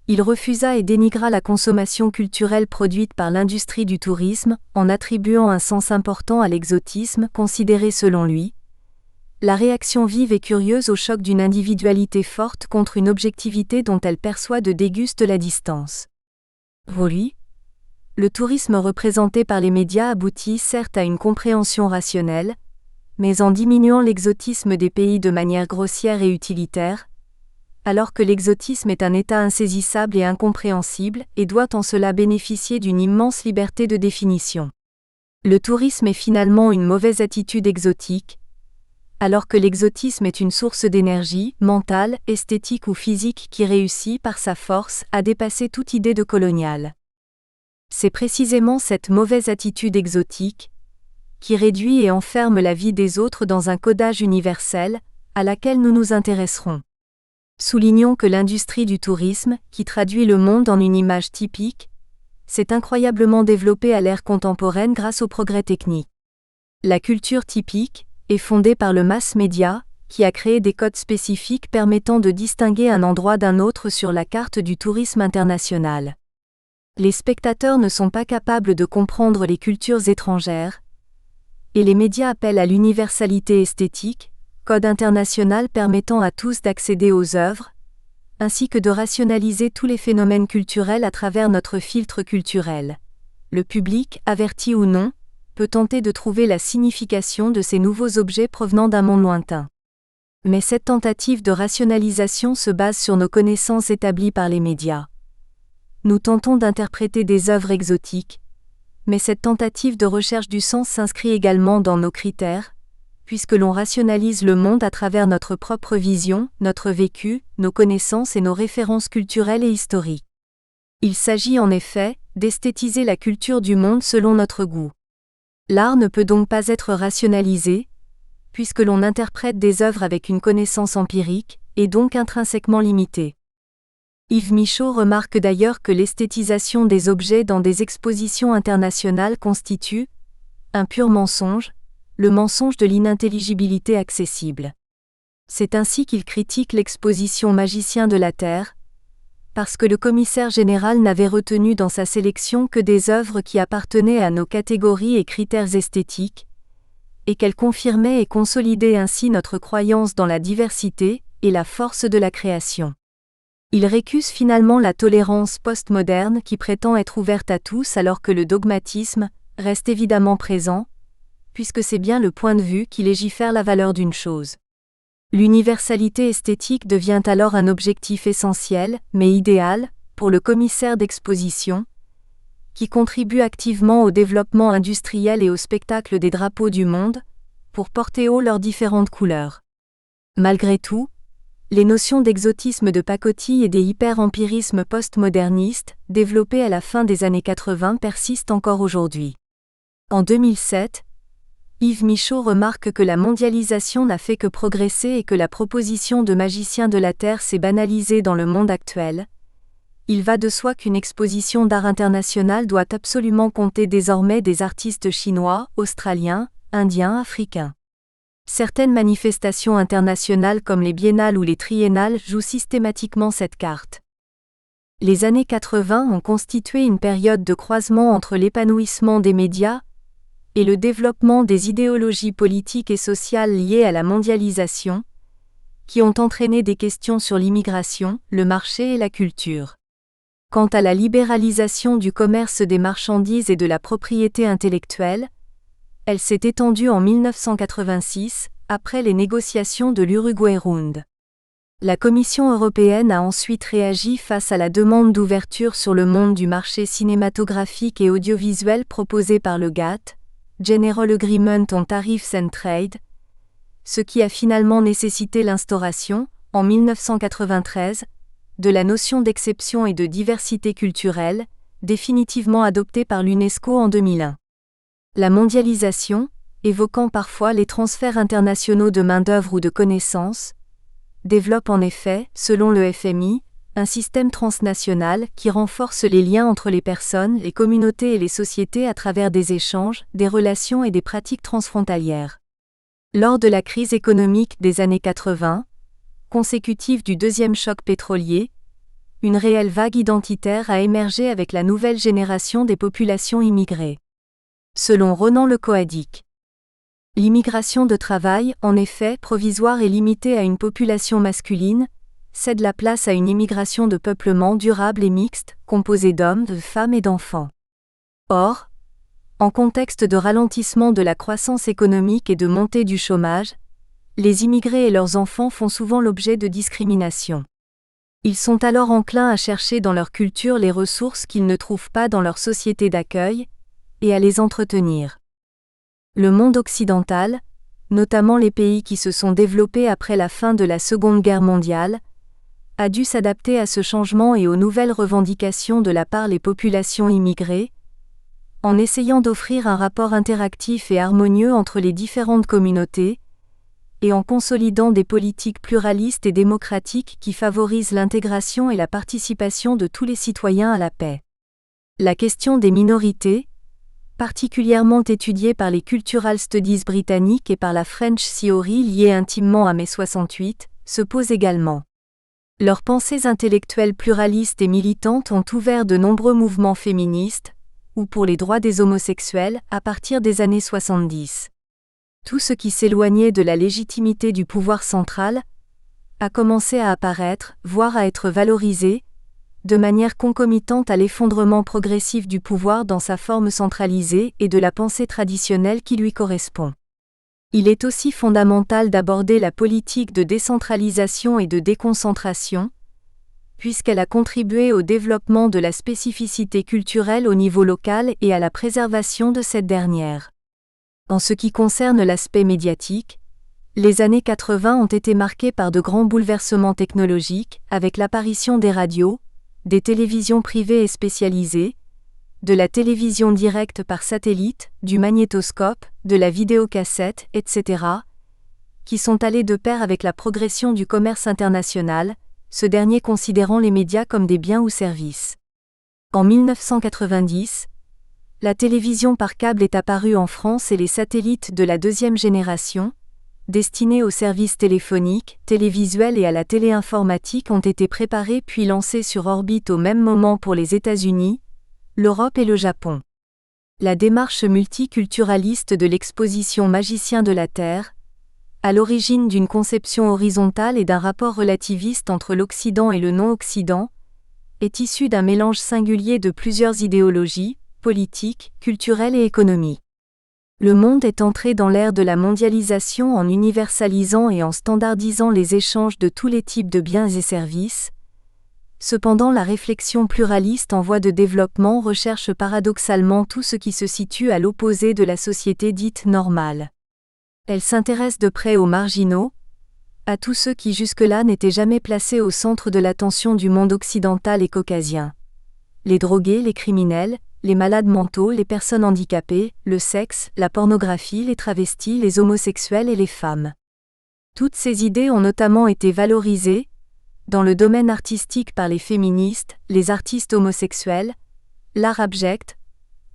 il refusa et dénigra la consommation culturelle produite par l'industrie du tourisme, en attribuant un sens important à l'exotisme considéré selon lui, la réaction vive et curieuse au choc d'une individualité forte contre une objectivité dont elle perçoit de déguste la distance. Pour lui, le tourisme représenté par les médias aboutit certes à une compréhension rationnelle, mais en diminuant l'exotisme des pays de manière grossière et utilitaire, alors que l'exotisme est un état insaisissable et incompréhensible et doit en cela bénéficier d'une immense liberté de définition. Le tourisme est finalement une mauvaise attitude exotique, alors que l'exotisme est une source d'énergie, mentale, esthétique ou physique qui réussit par sa force à dépasser toute idée de colonial. C'est précisément cette mauvaise attitude exotique, qui réduit et enferme la vie des autres dans un codage universel, à laquelle nous nous intéresserons. Soulignons que l'industrie du tourisme, qui traduit le monde en une image typique, s'est incroyablement développée à l'ère contemporaine grâce au progrès technique. La culture typique est fondée par le mass media, qui a créé des codes spécifiques permettant de distinguer un endroit d'un autre sur la carte du tourisme international. Les spectateurs ne sont pas capables de comprendre les cultures étrangères, et les médias appellent à l'universalité esthétique, code international permettant à tous d'accéder aux œuvres, ainsi que de rationaliser tous les phénomènes culturels à travers notre filtre culturel. Le public, averti ou non, peut tenter de trouver la signification de ces nouveaux objets provenant d'un monde lointain. Mais cette tentative de rationalisation se base sur nos connaissances établies par les médias. Nous tentons d'interpréter des œuvres exotiques, mais cette tentative de recherche du sens s'inscrit également dans nos critères, puisque l'on rationalise le monde à travers notre propre vision, notre vécu, nos connaissances et nos références culturelles et historiques. Il s'agit en effet d'esthétiser la culture du monde selon notre goût. L'art ne peut donc pas être rationalisé, puisque l'on interprète des œuvres avec une connaissance empirique, et donc intrinsèquement limitée. Yves Michaud remarque d'ailleurs que l'esthétisation des objets dans des expositions internationales constitue un pur mensonge, le mensonge de l'inintelligibilité accessible. C'est ainsi qu'il critique l'exposition Magicien de la Terre, parce que le commissaire général n'avait retenu dans sa sélection que des œuvres qui appartenaient à nos catégories et critères esthétiques, et qu'elles confirmaient et consolidaient ainsi notre croyance dans la diversité et la force de la création. Il récuse finalement la tolérance postmoderne qui prétend être ouverte à tous alors que le dogmatisme reste évidemment présent, puisque c'est bien le point de vue qui légifère la valeur d'une chose. L'universalité esthétique devient alors un objectif essentiel, mais idéal, pour le commissaire d'exposition, qui contribue activement au développement industriel et au spectacle des drapeaux du monde, pour porter haut leurs différentes couleurs. Malgré tout, Les notions d'exotisme de pacotille et des hyper-empirismes postmodernistes, développés à la fin des années 80, persistent encore aujourd'hui. En 2007, Yves Michaud remarque que la mondialisation n'a fait que progresser et que la proposition de magicien de la Terre s'est banalisée dans le monde actuel. Il va de soi qu'une exposition d'art international doit absolument compter désormais des artistes chinois, australiens, indiens, africains. Certaines manifestations internationales comme les biennales ou les triennales jouent systématiquement cette carte. Les années 80 ont constitué une période de croisement entre l'épanouissement des médias et le développement des idéologies politiques et sociales liées à la mondialisation, qui ont entraîné des questions sur l'immigration, le marché et la culture. Quant à la libéralisation du commerce des marchandises et de la propriété intellectuelle, elle s'est étendue en 1986, après les négociations de l'Uruguay Round. La Commission européenne a ensuite réagi face à la demande d'ouverture sur le monde du marché cinématographique et audiovisuel proposée par le GATT, General Agreement on Tariffs and Trade, ce qui a finalement nécessité l'instauration, en 1993, de la notion d'exception et de diversité culturelle, définitivement adoptée par l'UNESCO en 2001. La mondialisation, évoquant parfois les transferts internationaux de main-d'œuvre ou de connaissances, développe en effet, selon le FMI, un système transnational qui renforce les liens entre les personnes, les communautés et les sociétés à travers des échanges, des relations et des pratiques transfrontalières. Lors de la crise économique des années 80, consécutive du deuxième choc pétrolier, une réelle vague identitaire a émergé avec la nouvelle génération des populations immigrées. Selon Ronan Le Coadic, l'immigration de travail, en effet provisoire et limitée à une population masculine, cède la place à une immigration de peuplement durable et mixte, composée d'hommes, de femmes et d'enfants. Or, en contexte de ralentissement de la croissance économique et de montée du chômage, les immigrés et leurs enfants font souvent l'objet de discrimination. Ils sont alors enclins à chercher dans leur culture les ressources qu'ils ne trouvent pas dans leur société d'accueil, et à les entretenir. Le monde occidental, notamment les pays qui se sont développés après la fin de la Seconde Guerre mondiale, a dû s'adapter à ce changement et aux nouvelles revendications de la part des populations immigrées, en essayant d'offrir un rapport interactif et harmonieux entre les différentes communautés, et en consolidant des politiques pluralistes et démocratiques qui favorisent l'intégration et la participation de tous les citoyens à la paix. La question des minorités, particulièrement étudiée par les Cultural Studies britanniques et par la French Theory liée intimement à mai 68, se pose également. Leurs pensées intellectuelles pluralistes et militantes ont ouvert de nombreux mouvements féministes, ou pour les droits des homosexuels, à partir des années 70. Tout ce qui s'éloignait de la légitimité du pouvoir central a commencé à apparaître, voire à être valorisé, de manière concomitante à l'effondrement progressif du pouvoir dans sa forme centralisée et de la pensée traditionnelle qui lui correspond. Il est aussi fondamental d'aborder la politique de décentralisation et de déconcentration, puisqu'elle a contribué au développement de la spécificité culturelle au niveau local et à la préservation de cette dernière. En ce qui concerne l'aspect médiatique, les années 80 ont été marquées par de grands bouleversements technologiques, avec l'apparition des radios, des télévisions privées et spécialisées, de la télévision directe par satellite, du magnétoscope, de la vidéocassette, etc., qui sont allés de pair avec la progression du commerce international, ce dernier considérant les médias comme des biens ou services. En 1990, la télévision par câble est apparue en France et les satellites de la deuxième génération, destinés aux services téléphoniques, télévisuels et à la téléinformatique ont été préparés puis lancés sur orbite au même moment pour les États-Unis, l'Europe et le Japon. La démarche multiculturaliste de l'exposition Magicien de la Terre, à l'origine d'une conception horizontale et d'un rapport relativiste entre l'Occident et le non-Occident, est issue d'un mélange singulier de plusieurs idéologies, politiques, culturelles et économiques. Le monde est entré dans l'ère de la mondialisation en universalisant et en standardisant les échanges de tous les types de biens et services. Cependant, la réflexion pluraliste en voie de développement recherche paradoxalement tout ce qui se situe à l'opposé de la société dite normale. Elle s'intéresse de près aux marginaux, à tous ceux qui jusque-là n'étaient jamais placés au centre de l'attention du monde occidental et caucasien. Les drogués, les criminels, les malades mentaux, les personnes handicapées, le sexe, la pornographie, les travestis, les homosexuels et les femmes. Toutes ces idées ont notamment été valorisées, dans le domaine artistique par les féministes, les artistes homosexuels, l'art abject,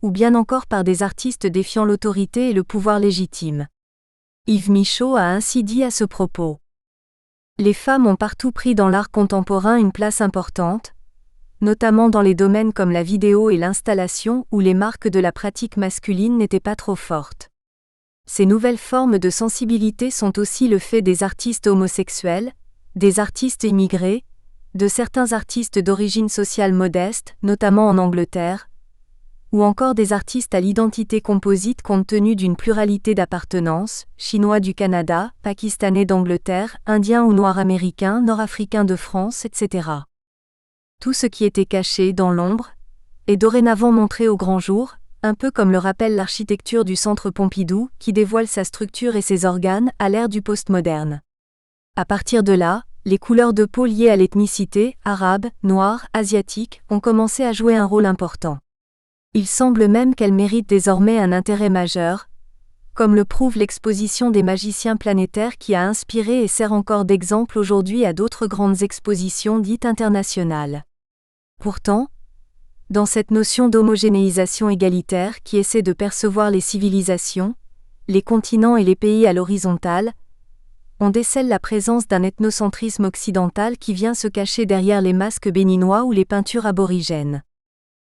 ou bien encore par des artistes défiant l'autorité et le pouvoir légitime. Yves Michaud a ainsi dit à ce propos. Les femmes ont partout pris dans l'art contemporain une place importante, notamment dans les domaines comme la vidéo et l'installation où les marques de la pratique masculine n'étaient pas trop fortes. Ces nouvelles formes de sensibilité sont aussi le fait des artistes homosexuels, des artistes immigrés, de certains artistes d'origine sociale modeste, notamment en Angleterre, ou encore des artistes à l'identité composite compte tenu d'une pluralité d'appartenances, chinois du Canada, pakistanais d'Angleterre, indiens ou noirs américains, nord-africains de France, etc. Tout ce qui était caché dans l'ombre est dorénavant montré au grand jour, un peu comme le rappelle l'architecture du Centre Pompidou, qui dévoile sa structure et ses organes à l'ère du postmoderne. À partir de là, les couleurs de peau liées à l'ethnicité, arabe, noire, asiatique, ont commencé à jouer un rôle important. Il semble même qu'elles méritent désormais un intérêt majeur, comme le prouve l'exposition des magiciens planétaires qui a inspiré et sert encore d'exemple aujourd'hui à d'autres grandes expositions dites internationales. Pourtant, dans cette notion d'homogénéisation égalitaire qui essaie de percevoir les civilisations, les continents et les pays à l'horizontale, on décèle la présence d'un ethnocentrisme occidental qui vient se cacher derrière les masques béninois ou les peintures aborigènes.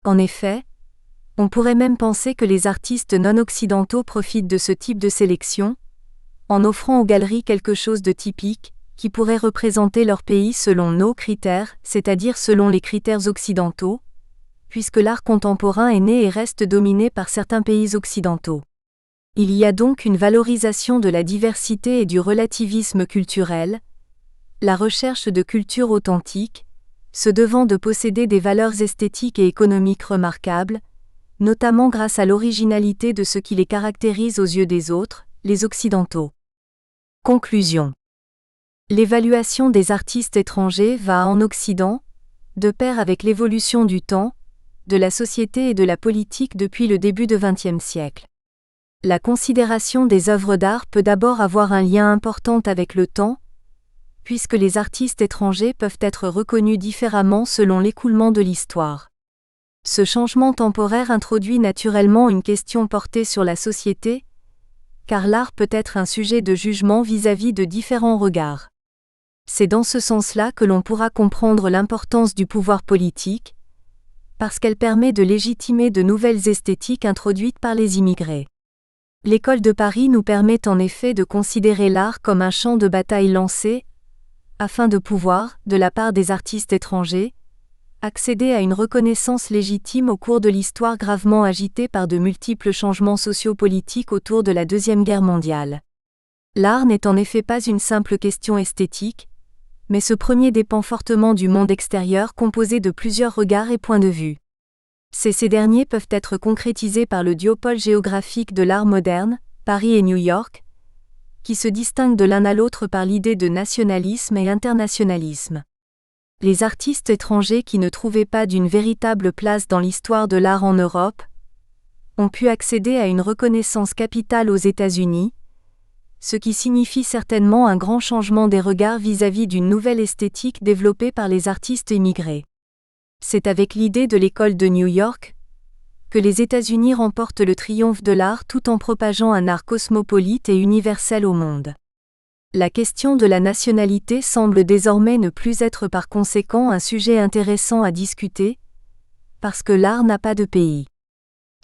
En effet, on pourrait même penser que les artistes non-occidentaux profitent de ce type de sélection, en offrant aux galeries quelque chose de typique, qui pourrait représenter leur pays selon nos critères, c'est-à-dire selon les critères occidentaux, puisque l'art contemporain est né et reste dominé par certains pays occidentaux. Il y a donc une valorisation de la diversité et du relativisme culturel, la recherche de culture authentique, se devant de posséder des valeurs esthétiques et économiques remarquables, notamment grâce à l'originalité de ce qui les caractérise aux yeux des autres, les Occidentaux. Conclusion. L'évaluation des artistes étrangers va en Occident, de pair avec l'évolution du temps, de la société et de la politique depuis le début du XXe siècle. La considération des œuvres d'art peut d'abord avoir un lien important avec le temps, puisque les artistes étrangers peuvent être reconnus différemment selon l'écoulement de l'histoire. Ce changement temporaire introduit naturellement une question portée sur la société, car l'art peut être un sujet de jugement vis-à-vis de différents regards. C'est dans ce sens-là que l'on pourra comprendre l'importance du pouvoir politique, parce qu'elle permet de légitimer de nouvelles esthétiques introduites par les immigrés. L'École de Paris nous permet en effet de considérer l'art comme un champ de bataille lancé, afin de pouvoir, de la part des artistes étrangers, accéder à une reconnaissance légitime au cours de l'histoire gravement agitée par de multiples changements sociopolitiques autour de la Deuxième Guerre mondiale. L'art n'est en effet pas une simple question esthétique, mais ce premier dépend fortement du monde extérieur composé de plusieurs regards et points de vue. Ces derniers peuvent être concrétisés par le duopole géographique de l'art moderne, Paris et New York, qui se distinguent de l'un à l'autre par l'idée de nationalisme et internationalisme. Les artistes étrangers qui ne trouvaient pas d'une véritable place dans l'histoire de l'art en Europe ont pu accéder à une reconnaissance capitale aux États-Unis, ce qui signifie certainement un grand changement des regards vis-à-vis d'une nouvelle esthétique développée par les artistes émigrés. C'est avec l'idée de l'école de New York que les États-Unis remportent le triomphe de l'art tout en propageant un art cosmopolite et universel au monde. La question de la nationalité semble désormais ne plus être par conséquent un sujet intéressant à discuter, parce que l'art n'a pas de pays.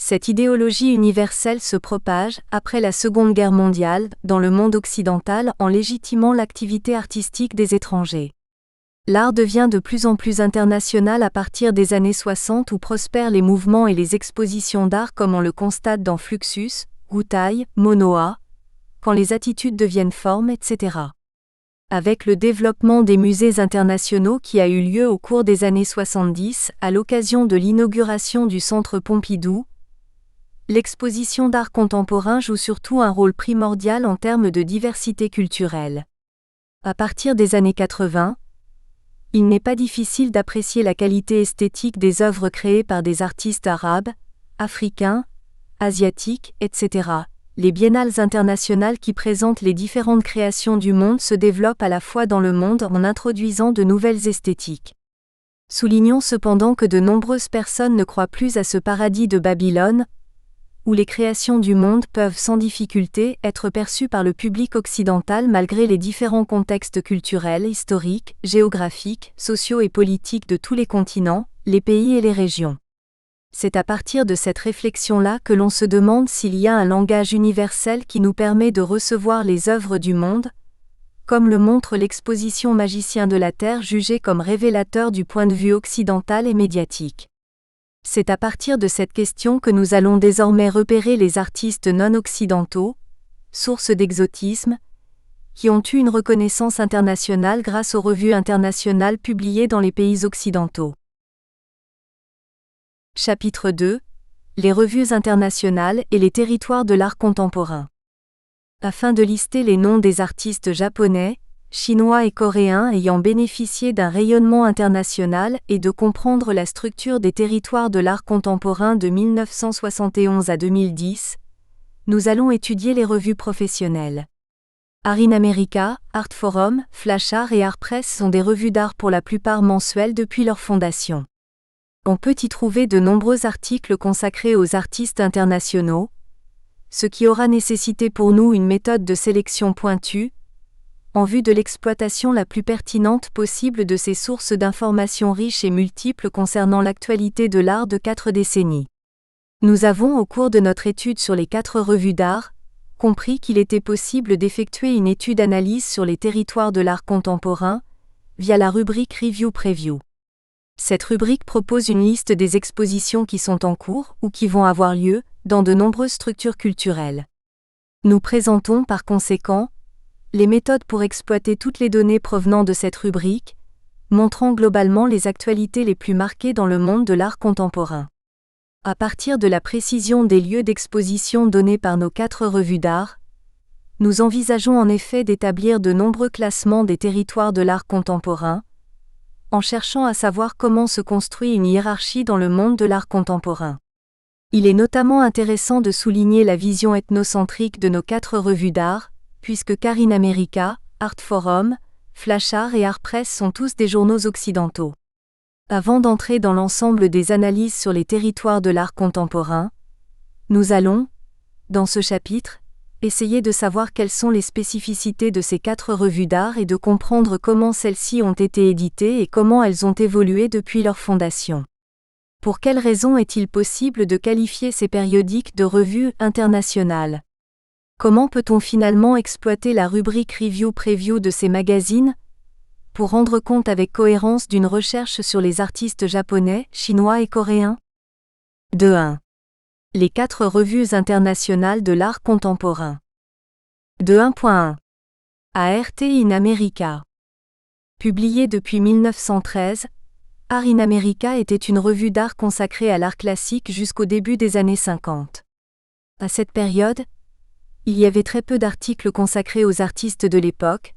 Cette idéologie universelle se propage, après la Seconde Guerre mondiale, dans le monde occidental en légitimant l'activité artistique des étrangers. L'art devient de plus en plus international à partir des années 60 où prospèrent les mouvements et les expositions d'art comme on le constate dans Fluxus, Goutai, Monoa, quand les attitudes deviennent formes, etc. Avec le développement des musées internationaux qui a eu lieu au cours des années 70 à l'occasion de l'inauguration du Centre Pompidou, l'exposition d'art contemporain joue surtout un rôle primordial en termes de diversité culturelle. À partir des années 80, il n'est pas difficile d'apprécier la qualité esthétique des œuvres créées par des artistes arabes, africains, asiatiques, etc. Les biennales internationales qui présentent les différentes créations du monde se développent à la fois dans le monde en introduisant de nouvelles esthétiques. Soulignons cependant que de nombreuses personnes ne croient plus à ce paradis de Babylone, où les créations du monde peuvent sans difficulté être perçues par le public occidental malgré les différents contextes culturels, historiques, géographiques, sociaux et politiques de tous les continents, les pays et les régions. C'est à partir de cette réflexion-là que l'on se demande s'il y a un langage universel qui nous permet de recevoir les œuvres du monde, comme le montre l'exposition Magicien de la Terre jugée comme révélateur du point de vue occidental et médiatique. C'est à partir de cette question que nous allons désormais repérer les artistes non occidentaux, source d'exotisme, qui ont eu une reconnaissance internationale grâce aux revues internationales publiées dans les pays occidentaux. Chapitre 2 – Les revues internationales et les territoires de l'art contemporain. Afin de lister les noms des artistes japonais, chinois et coréens ayant bénéficié d'un rayonnement international et de comprendre la structure des territoires de l'art contemporain de 1971 à 2010, nous allons étudier les revues professionnelles. Art in America, Art Forum, Flash Art et Art Press sont des revues d'art pour la plupart mensuelles depuis leur fondation. On peut y trouver de nombreux articles consacrés aux artistes internationaux, ce qui aura nécessité pour nous une méthode de sélection pointue, en vue de l'exploitation la plus pertinente possible de ces sources d'informations riches et multiples concernant l'actualité de l'art de 4 décennies. Nous avons, au cours de notre étude sur les 4 revues d'art, compris qu'il était possible d'effectuer une étude-analyse sur les territoires de l'art contemporain, via la rubrique Review Preview. Cette rubrique propose une liste des expositions qui sont en cours ou qui vont avoir lieu dans de nombreuses structures culturelles. Nous présentons par conséquent les méthodes pour exploiter toutes les données provenant de cette rubrique, montrant globalement les actualités les plus marquées dans le monde de l'art contemporain. À partir de la précision des lieux d'exposition donnés par nos 4 revues d'art, nous envisageons en effet d'établir de nombreux classements des territoires de l'art contemporain, en cherchant à savoir comment se construit une hiérarchie dans le monde de l'art contemporain. Il est notamment intéressant de souligner la vision ethnocentrique de nos 4 revues d'art, puisque Art in America, Art Forum, Flash Art et Art Press sont tous des journaux occidentaux. Avant d'entrer dans l'ensemble des analyses sur les territoires de l'art contemporain, nous allons, dans ce chapitre, essayer de savoir quelles sont les spécificités de ces 4 revues d'art et de comprendre comment celles-ci ont été éditées et comment elles ont évolué depuis leur fondation. Pour quelles raisons est-il possible de qualifier ces périodiques de revues internationales ? Comment peut-on finalement exploiter la rubrique Review Preview de ces magazines pour rendre compte avec cohérence d'une recherche sur les artistes japonais, chinois et coréens ? 2.1. Les 4 revues internationales de l'art contemporain. 2.1. Art in America. Publiée depuis 1913, Art in America était une revue d'art consacrée à l'art classique jusqu'au début des années 50. À cette période, il y avait très peu d'articles consacrés aux artistes de l'époque,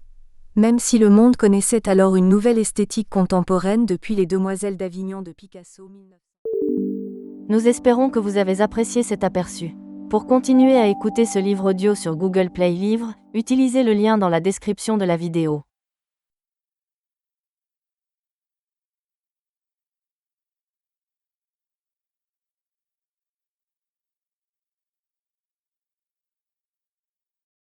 même si le monde connaissait alors une nouvelle esthétique contemporaine depuis les Demoiselles d'Avignon de Picasso. Nous espérons que vous avez apprécié cet aperçu. Pour continuer à écouter ce livre audio sur Google Play Livres, utilisez le lien dans la description de la vidéo.